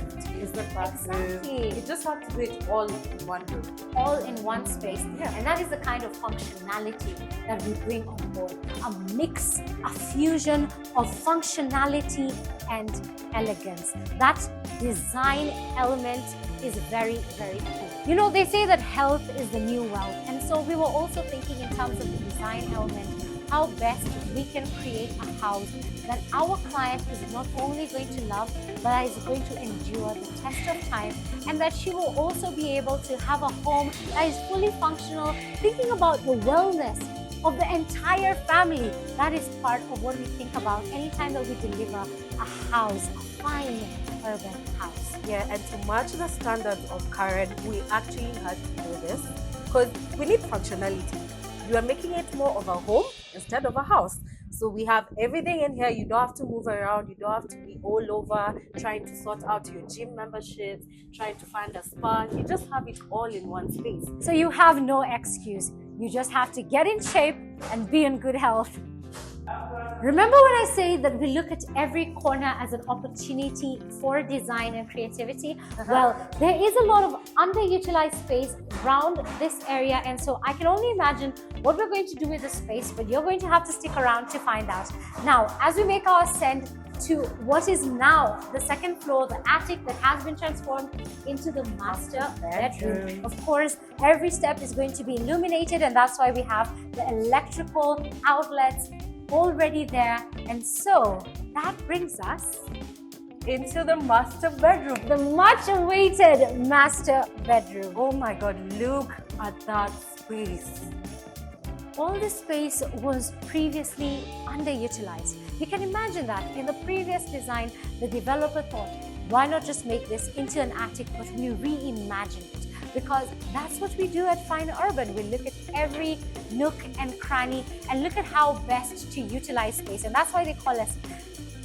the bathroom. Exactly. You just have to do it all in one room. All in one space. Yeah. And that is the kind of functionality that we bring on board. A mix, a fusion of functionality and elegance. That design element is very, very cool. You know, they say that health is the new wealth. And so we were also thinking in terms of the design element, how best we can create a house that our client is not only going to love, but is going to endure the test of time, and that she will also be able to have a home that is fully functional, thinking about the wellness of the entire family. That is part of what we think about anytime that we deliver a house, a fine urban house. Yeah, and to match the standards of Karen, we actually had to do this because we need functionality. You are making it more of a home instead of a house. So we have everything in here. You don't have to move around. You don't have to be all over trying to sort out your gym memberships, trying to find a spa. You just have it all in one space. So you have no excuse. You just have to get in shape and be in good health. Remember when I say that we look at every corner as an opportunity for design and creativity? Well, there is a lot of underutilized space around this area, and so I can only imagine what we're going to do with the space, but you're going to have to stick around to find out. Now, as we make our ascent to what is now the second floor, the attic that has been transformed into the master bedroom. Of course, every step is going to be illuminated, and that's why we have the electrical outlets already there. And so that brings us into the master bedroom. The much awaited master bedroom. Oh my God, look at that space. All this space was previously underutilized. You can imagine that in the previous design, the developer thought, why not just make this into an attic, but we reimagined it. Because that's what we do at Fine Urban. We look at every nook and cranny and look at how best to utilize space. And that's why they call us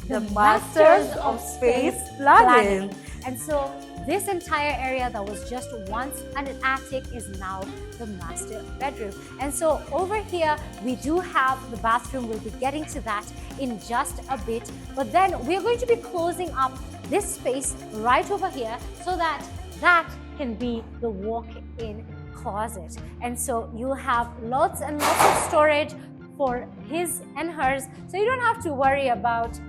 the Masters of Space Planning. And so this entire area that was just once an attic is now the master bedroom. And so over here, we do have the bathroom. We'll be getting to that in just a bit. But then we're going to be closing up this space right over here so that can be the walk-in closet. And so you'll have lots and lots of storage for his and hers. So you don't have to worry about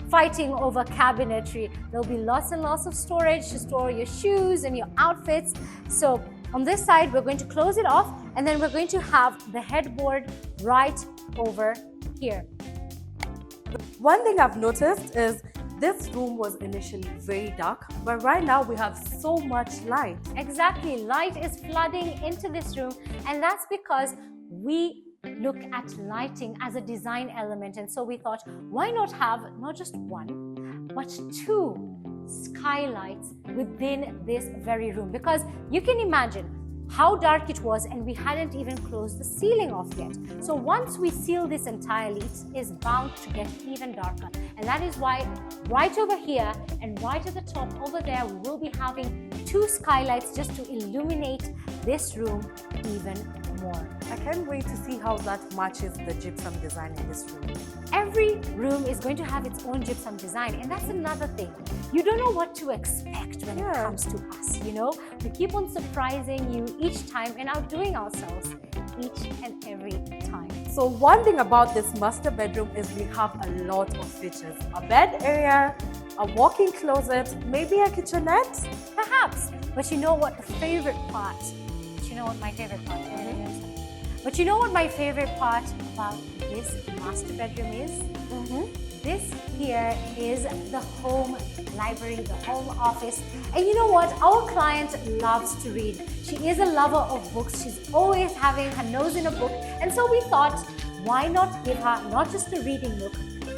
fighting over cabinetry. There'll be lots and lots of storage to store your shoes and your outfits. So on this side, we're going to close it off, and then we're going to have the headboard right over here. One thing I've noticed is this room was initially very dark, but right now we have so much light. Exactly, light is flooding into this room, and that's because we look at lighting as a design element. And so we thought, why not have not just one, but two skylights within this very room? Because you can imagine how dark it was, and we hadn't even closed the ceiling off yet. So once we seal this entirely, it is bound to get even darker. And that is why right over here and right at the top over there, we will be having two skylights just to illuminate this room even more. I can't wait to see how that matches the gypsum design in this room. Every room is going to have its own gypsum design, and that's another thing. You don't know what to expect when it comes to us, you know? We keep on surprising you each time and outdoing ourselves each and every time. So one thing about this master bedroom is we have a lot of features. A bed area, a walk-in closet, maybe a kitchenette? Perhaps, but you know what the favorite part, but you know what my favorite part is? But you know what my favorite part about this master bedroom is? This here is the home library, the home office. And you know what? Our client loves to read. She is a lover of books. She's always having her nose in a book. And so we thought, why not give her not just a reading nook,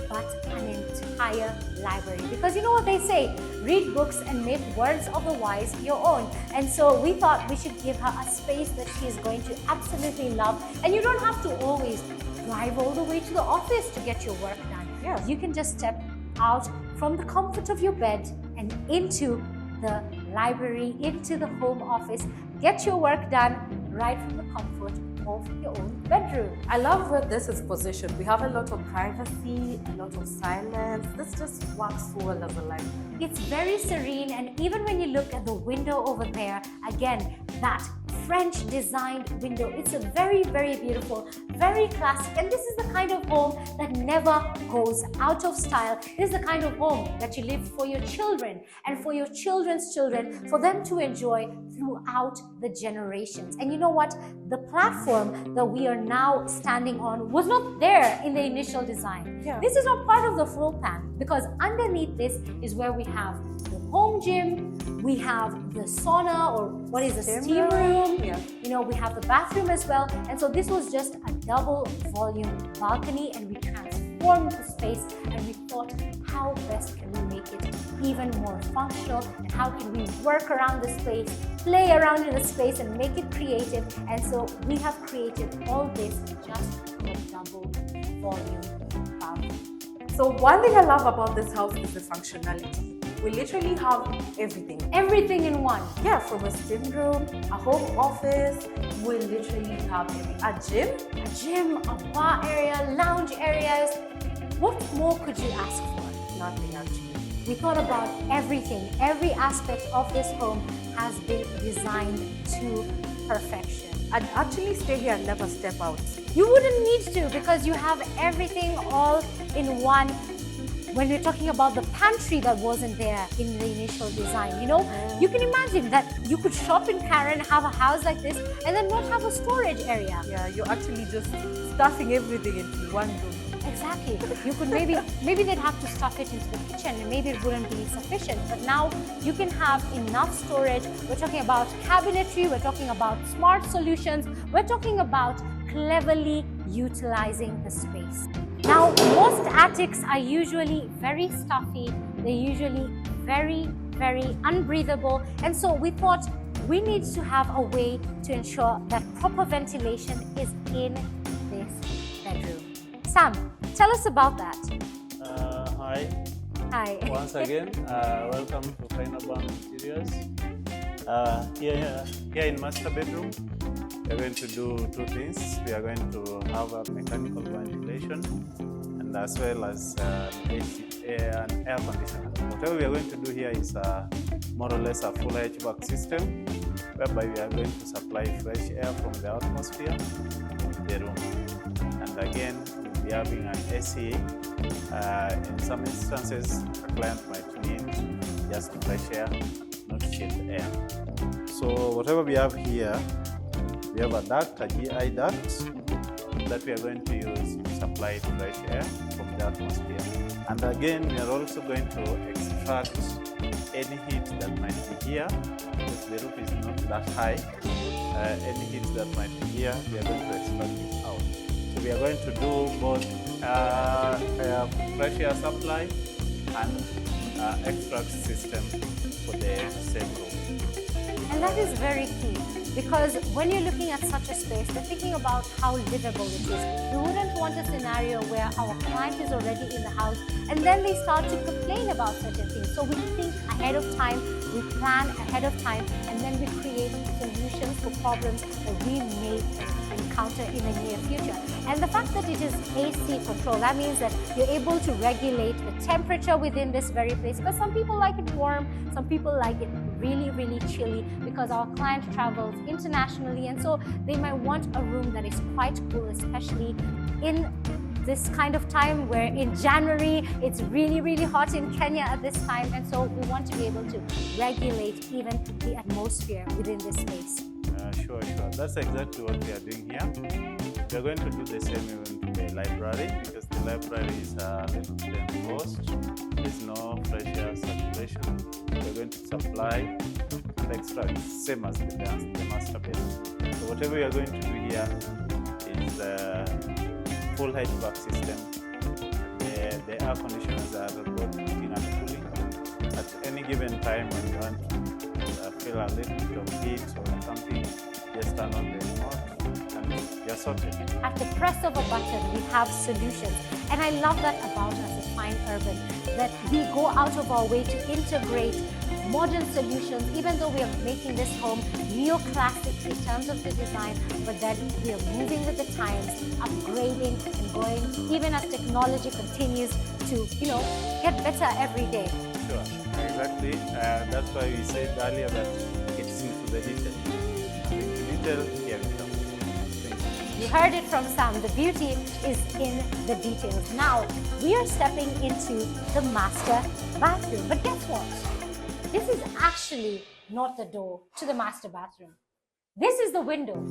but an entire library? Because you know what they say, read books and make words of the wise your own. And so we thought we should give her a space that she is going to absolutely love. And you don't have to always drive all the way to the office to get your work done. Yeah. You can just step out from the comfort of your bed and into the library, into the home office, get your work done right from the comfort of your own bedroom. I love where this is positioned. We have a lot of privacy, a lot of silence. This just works so well as a library. It's very serene, and even when you look at the window over there, again, that French designed window. It's a very, very beautiful, very classic, and this is the kind of home that never goes out of style. This is the kind of home that you live for your children and for your children's children, for them to enjoy throughout the generations. And you know what? The platform that we are now standing on was not there in the initial design. Yeah. This is not part of the floor plan, because underneath this is where we have the home gym, we have the sauna, or what is a steam room. Yeah. You know, we have the bathroom as well. And so this was just a double volume balcony, and we transformed the space, and we thought, how best can we make it even more functional, and how can we work around the space, play around in the space, and make it creative. And so we have created all this just for double volume balcony. So one thing I love about this house is the functionality. We literally have everything. Everything in one. Yeah, from a steam room, a home office, we literally have a gym, A bar area, lounge areas. What more could you ask for? nothing actually. We thought about everything. Every aspect of this home has been designed to perfection. I'd actually stay here and never step out. You wouldn't need to, because you have everything all in one. When we're talking about the pantry that wasn't there in the initial design, you know, you can imagine that you could shop in Karen, have a house like this, and then not have a storage area. Yeah, you're actually just stuffing everything into one room. Exactly. You could maybe they'd have to stuff it into the kitchen, and maybe it wouldn't be sufficient. But now you can have enough storage. We're talking about cabinetry, we're talking about smart solutions, we're talking about cleverly utilizing the space. Now, most attics are usually very stuffy, they're usually very, very unbreathable, and so we thought we need to have a way to ensure that proper ventilation is in this bedroom. Sam, tell us about that. Hi. Hi. Once again, welcome to Pineapple Interiors. Here in master bedroom, we are going to do two things. We are going to have a mechanical ventilation, and as well as an air conditioner. Whatever we are going to do here is more or less a full HVAC system, whereby we are going to supply fresh air from the atmosphere to the room. And again, we'll be be having an AC. In some instances, a client might need just fresh air, not chilled air. So whatever we have here, we have a duct, a GI duct, that we are going to use to supply fresh air from the atmosphere. And again, we are also going to extract any heat that might be here, because the roof is not that high. Any heat that might be here, we are going to extract it out. So we are going to do both fresh air supply and extract system for the same room. And that is very key, because when you're looking at such a space, we're thinking about how livable it is. We wouldn't want a scenario where our client is already in the house and then they start to complain about certain things. So we think ahead of time, we plan ahead of time, and then we create solutions for problems that we may encounter in the near future. And the fact that it is AC control, that means that you're able to regulate the temperature within this very place, because some people like it warm, some people like it really, really chilly, because our client travels internationally, and so they might want a room that is quite cool, especially in this kind of time where in January it's really, really hot in Kenya at this time, and so we want to be able to regulate even the atmosphere within this space. Sure. That's exactly what we are doing here. We are going to do the same even to the library, because the library is a little bit enclosed. There's no fresh air circulation. We're going to supply and extract, same as the master bedroom. So whatever we are going to do here is full HVAC system. The air conditioners are both heating and cooling. At any given time when you want to feel a little bit of heat or something, just turn on the remote and you're sorted. At the press of a button, we have solutions. And I love that about us at Fine Urban, that we go out of our way to integrate modern solutions, even though we are making this home neoclassic in terms of the design, but then we are moving with the times, upgrading and going, even as technology continues to, get better every day. Sure, exactly. That's why we said earlier that it's into the detail. Into detail, here we come. You heard it from Sam. The beauty is in the details. Now, we are stepping into the master bathroom. But guess what? This is actually not the door to the master bathroom. This is the window.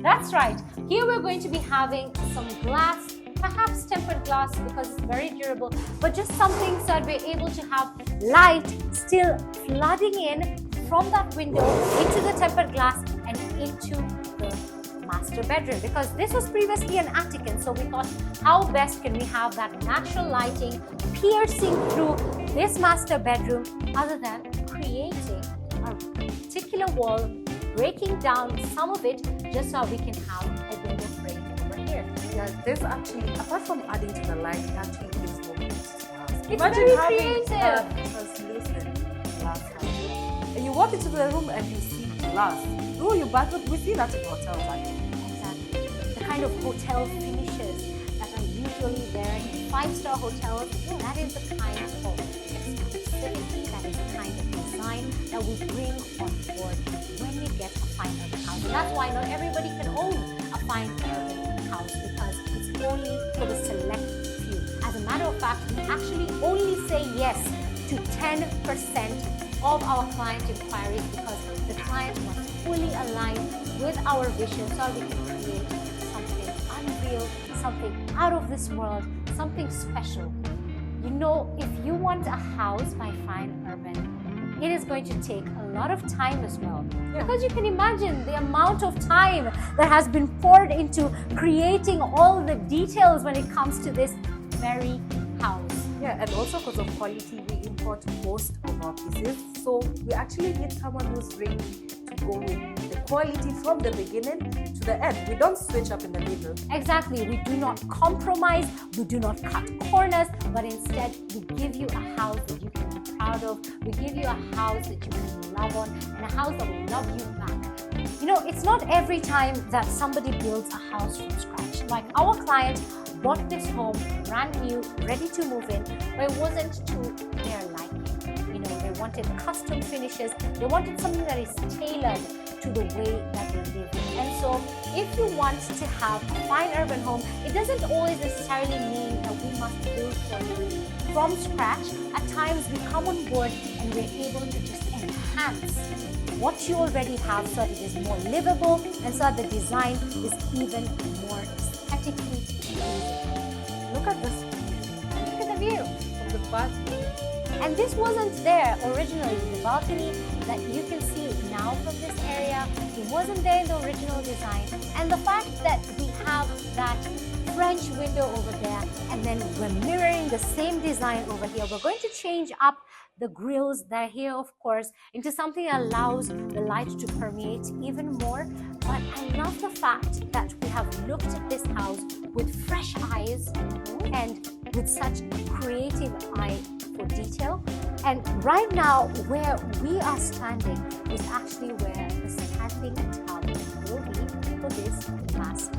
That's right. Here we're going to be having some glass, perhaps tempered glass because it's very durable, but just something so that we're able to have light still flooding in from that window into the tempered glass and into the master bedroom, because this was previously an attic, and so we thought, how best can we have that natural lighting piercing through this master bedroom other than creating a particular wall, breaking down some of it just so we can have a window frame over here. Yeah, this actually, apart from adding to the light, it actually gives movement to the house. It's very creative. Translucent glass house. And you walk into the room and you see glass. Through your bathroom, we see that in hotels actually. Exactly. The kind of hotel finishes that are usually there in five-star hotels, that is the kind of exclusivity, that is the kind of design that we bring on board when we get a fine urban house. And that's why not everybody can own a fine urban house, because it's only for the select few. As a matter of fact, we actually only say yes to 10% of our client inquiries, because the client must fully align with our vision so we can create something unreal, something out of this world, something special. If you want a house by Fine Urban, it is going to take a lot of time as well. Yeah. Because you can imagine the amount of time that has been poured into creating all the details when it comes to this very house. Yeah, and also because of quality, we import most of our pieces. So we actually need someone who's ready to go with the quality from the beginning to the end. We don't switch up in the middle. Exactly. We do not compromise. We do not cut corners, but instead we give you a house that you can be proud of. We give you a house that you can love on, and a house that will love you back. It's not every time that somebody builds a house from scratch. Like our client bought this home brand new, ready to move in, but it wasn't to their liking. They wanted custom finishes. They wanted something that is tailored to the way that they live. And so if you want to have a fine urban home, it doesn't always necessarily mean that we must build for you from scratch. At times we come on board and we're able to just enhance what you already have so that it is more livable and so that the design is even more aesthetically pleasing. Look at this. Look at the view. From the balcony. And this wasn't there originally. The balcony that you can see now from this area, it wasn't there in the original design. And the fact that we have that French window over there, and then we're mirroring the same design over here. We're going to change up the grills that are here, of course, into something that allows the light to permeate even more. But I love the fact that we have looked at this house with fresh eyes and with such a creative eye for detail. And right now, where we are standing is actually where the standing tub will be for this master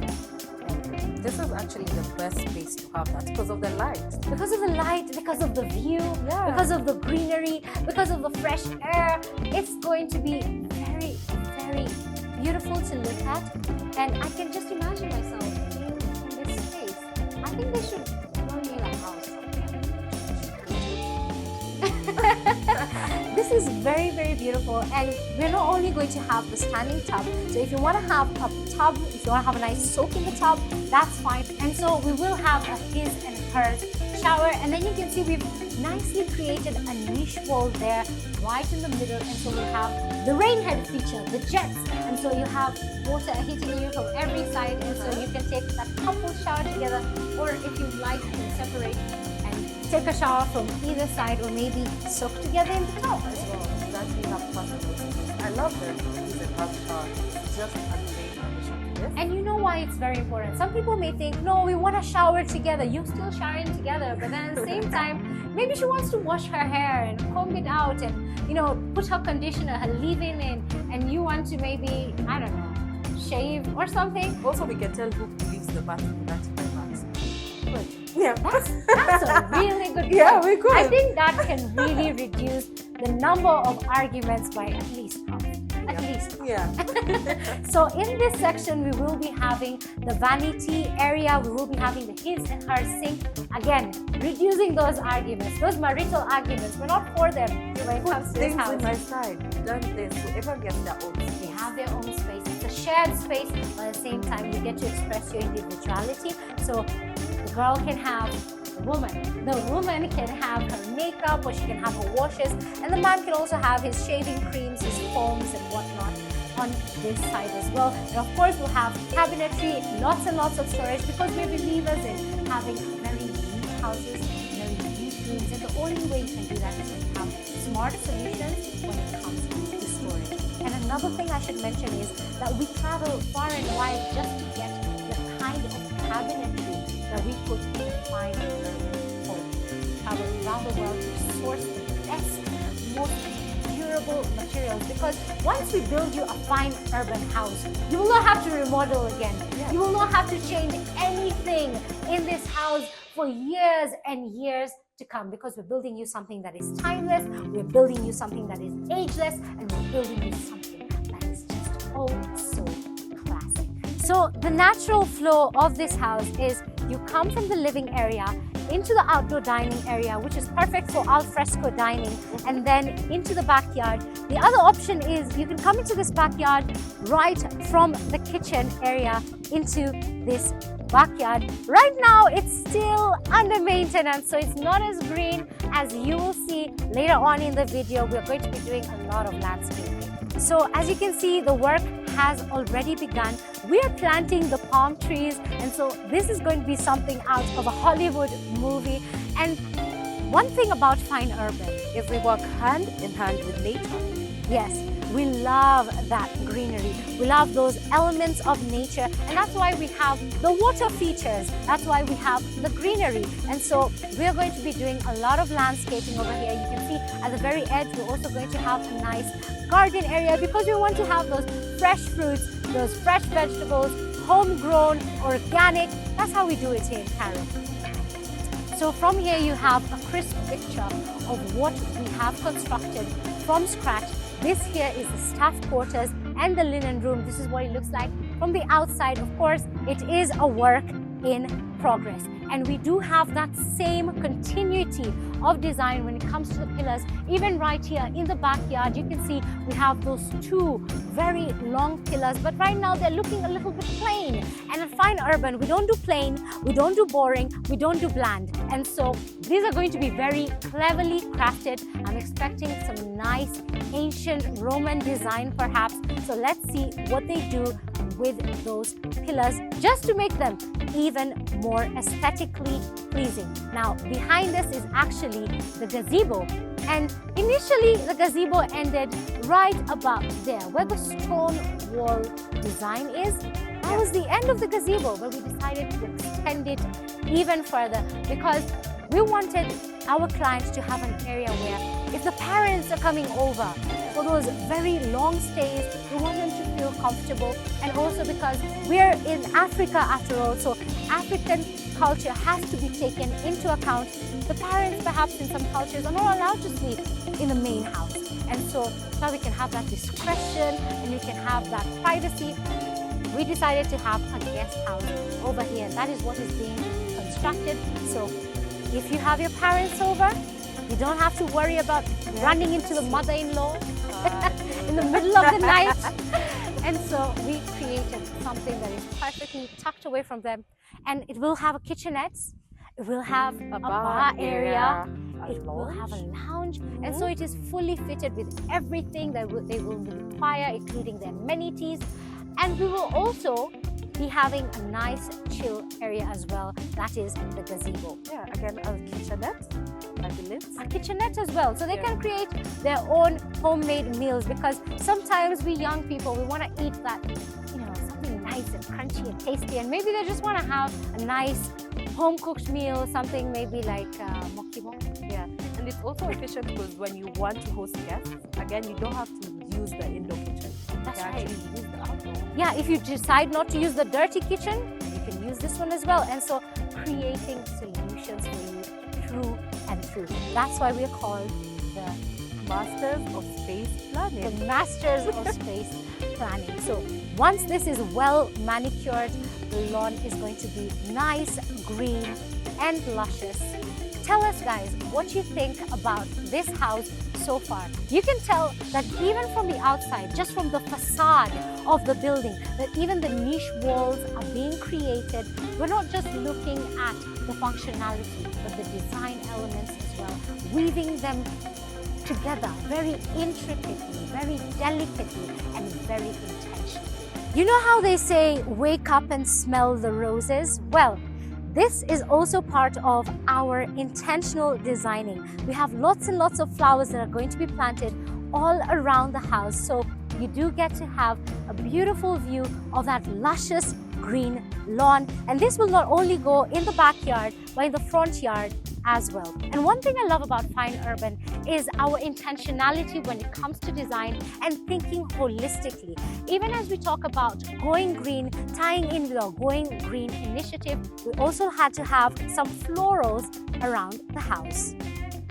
bedroom. This is actually the best space to have that because of the light. Because of the light, because of the view, because of the greenery, because of the fresh air, it's going to be very, very beautiful to look at. And I can just imagine myself being in this space. I think they should loan me a house. This is very, very beautiful, and we're not only going to have the standing tub. So if you want to have a tub, if you want to have a nice soak in the tub, that's fine. And so we will have a his and hers shower, and then you can see we've nicely created a niche wall there right in the middle. And so we have the rain head feature, the jets, and so you have water hitting you from every side, and so you can take that couple shower together, or if you like, you can separate and take a shower from either side, or maybe soak together in the tub as well. That we have possible. I love the use and have shower. It's just a great addition to this. And you know why it's very important. Some people may think, no, we want to shower together. You're still showering together, but then at the same time, maybe she wants to wash her hair and comb it out and, you know, put her conditioner, her leave-in in, and you want to maybe, I don't know, shave or something. Also, we can tell who leaves the bathroom that baths. Good. Yeah, That's a really good point. Yeah, we could. I think that can really reduce the number of arguments by at least half. At least. Yeah. So in this section, we will be having the vanity area. We will be having the his and her sink. Again, reducing those arguments, those marital arguments. We're not for them when it comes to this Things house. in my side. Done this. Whoever gets their own They space. have their own space. It's a shared space, but at the same time, you get to express your individuality. So the girl can have the woman can have her makeup, or she can have her washes, and the man can also have his shaving creams, his foams and whatnot on this side as well. And of course, we'll have cabinetry, lots and lots of storage, because we're believers in having very neat houses, very neat rooms, and the only way you can do that is when you have smart solutions when it comes to storage. And another thing I should mention is that we travel far and wide just to get the kind of cabinetry that we put in a fine urban home. We travel around the world to source the best, most durable materials, because once we build you a fine urban house, you will not have to remodel again. You will not have to change anything in this house for years and years to come, because we're building you something that is timeless, we're building you something that is ageless, and we're building you something that is just oh so classic. So the natural flow of this house is you come from the living area into the outdoor dining area, which is perfect for al fresco dining, and then into the backyard. The other option is you can come into this backyard right from the kitchen area into this backyard. Right now, it's still under maintenance, so it's not as green as you will see later on in the video. We're going to be doing a lot of landscaping. So as you can see, the work has already begun. We are planting the palm trees, and so this is going to be something out of a Hollywood movie. And one thing about fine urban If we work hand in hand with nature. yes, we love that greenery. We love those elements of nature, and that's why we have the water features. That's why we have the greenery. And so we're going to be doing a lot of landscaping over here. You can see at the very edge, we're also going to have a nice garden area, because we want to have those fresh fruits, those fresh vegetables, homegrown, organic. That's how we do it here in Paris. So from here, you have a crisp picture of what we have constructed from scratch. This here is the staff quarters, and the linen room. This is what it looks like from the outside. Of course, it is a work in progress, and we do have that same continuity of design when it comes to the pillars. Even right here in the backyard, you can see we have those two very long pillars, but right now they're looking a little bit plain. And at Fine Urban, we don't do plain, we don't do boring, we don't do bland. And so these are going to be very cleverly crafted. I'm expecting some nice ancient Roman design perhaps. So let's see what they do with those pillars just to make them even more aesthetically pleasing. Now, behind us is actually the gazebo. And initially, the gazebo ended right about there, where the stone wall design is. That was the end of the gazebo, but we decided to extend it even further because we wanted our clients to have an area where if the parents are coming over for those very long stays, we want them to feel comfortable. And also because we're in Africa after all, so African culture has to be taken into account. The parents perhaps in some cultures are not allowed to sleep in the main house. And so now we can have that discretion and you can have that privacy. We decided to have a guest house over here. That is what is being constructed. So if you have your parents over, you don't have to worry about running into the mother-in-law in the middle of the night. And so we created something that is perfectly tucked away from them. And it will have a kitchenette, it will have a bar area, it will have a lounge. And so it is fully fitted with everything that they will require, including the amenities. And we will also be having a nice chill area as well. That is the gazebo. Yeah, again, a kitchenette, I believe. A kitchenette as well. So they can create their own homemade meals because sometimes we young people, we want to eat that, something nice and crunchy and tasty. And maybe they just want to have a nice home-cooked meal, something maybe like mokimo. Yeah, and it's also efficient because when you want to host guests, again, you don't have to use the indoor kitchen. That's you right. actually use the outdoor. Yeah, if you decide not to use the dirty kitchen, you can use this one as well. And so creating solutions for you through and through. That's why we're called the Masters of Space Planning. The Masters of Space Planning. So once this is well manicured, the lawn is going to be nice, green and luscious. Tell us guys what you think about this house so far. You can tell that even from the outside, just from the facade of the building, that even the niche walls are being created. We're not just looking at the functionality, but the design elements as well, weaving them together very intricately, very delicately, and very intentionally. You know how they say, wake up and smell the roses? Well, this is also part of our intentional designing. We have lots and lots of flowers that are going to be planted all around the house. So you do get to have a beautiful view of that luscious green lawn. And this will not only go in the backyard, but in the front yard as well. And one thing I love about Fine Urban is our intentionality when it comes to design and thinking holistically. Even as we talk about going green, tying in with our Going Green initiative, we also had to have some florals around the house.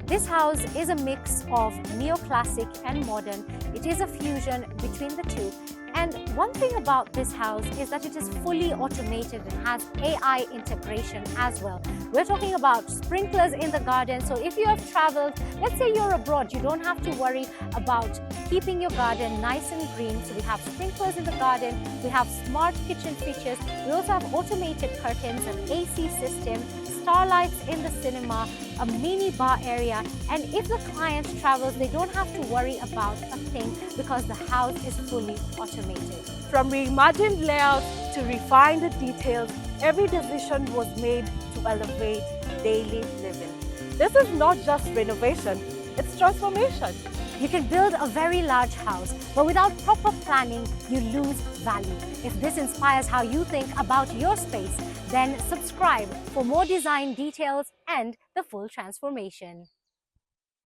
This house is a mix of neoclassic and modern. It is a fusion between the two. And one thing about this house is that it is fully automated and has AI integration as well. We're talking about sprinklers in the garden. So if you have traveled, let's say you're abroad, you don't have to worry about keeping your garden nice and green. So we have sprinklers in the garden. We have smart kitchen features. We also have automated curtains, an AC system, starlights in the cinema, a mini bar area. And if the client travels, they don't have to worry about a thing because the house is fully automated. From reimagined layouts to refined details, every decision was made to elevate daily living. This is not just renovation, it's transformation. You can build a very large house, but without proper planning, you lose value. If this inspires how you think about your space, then subscribe for more design details and the full transformation.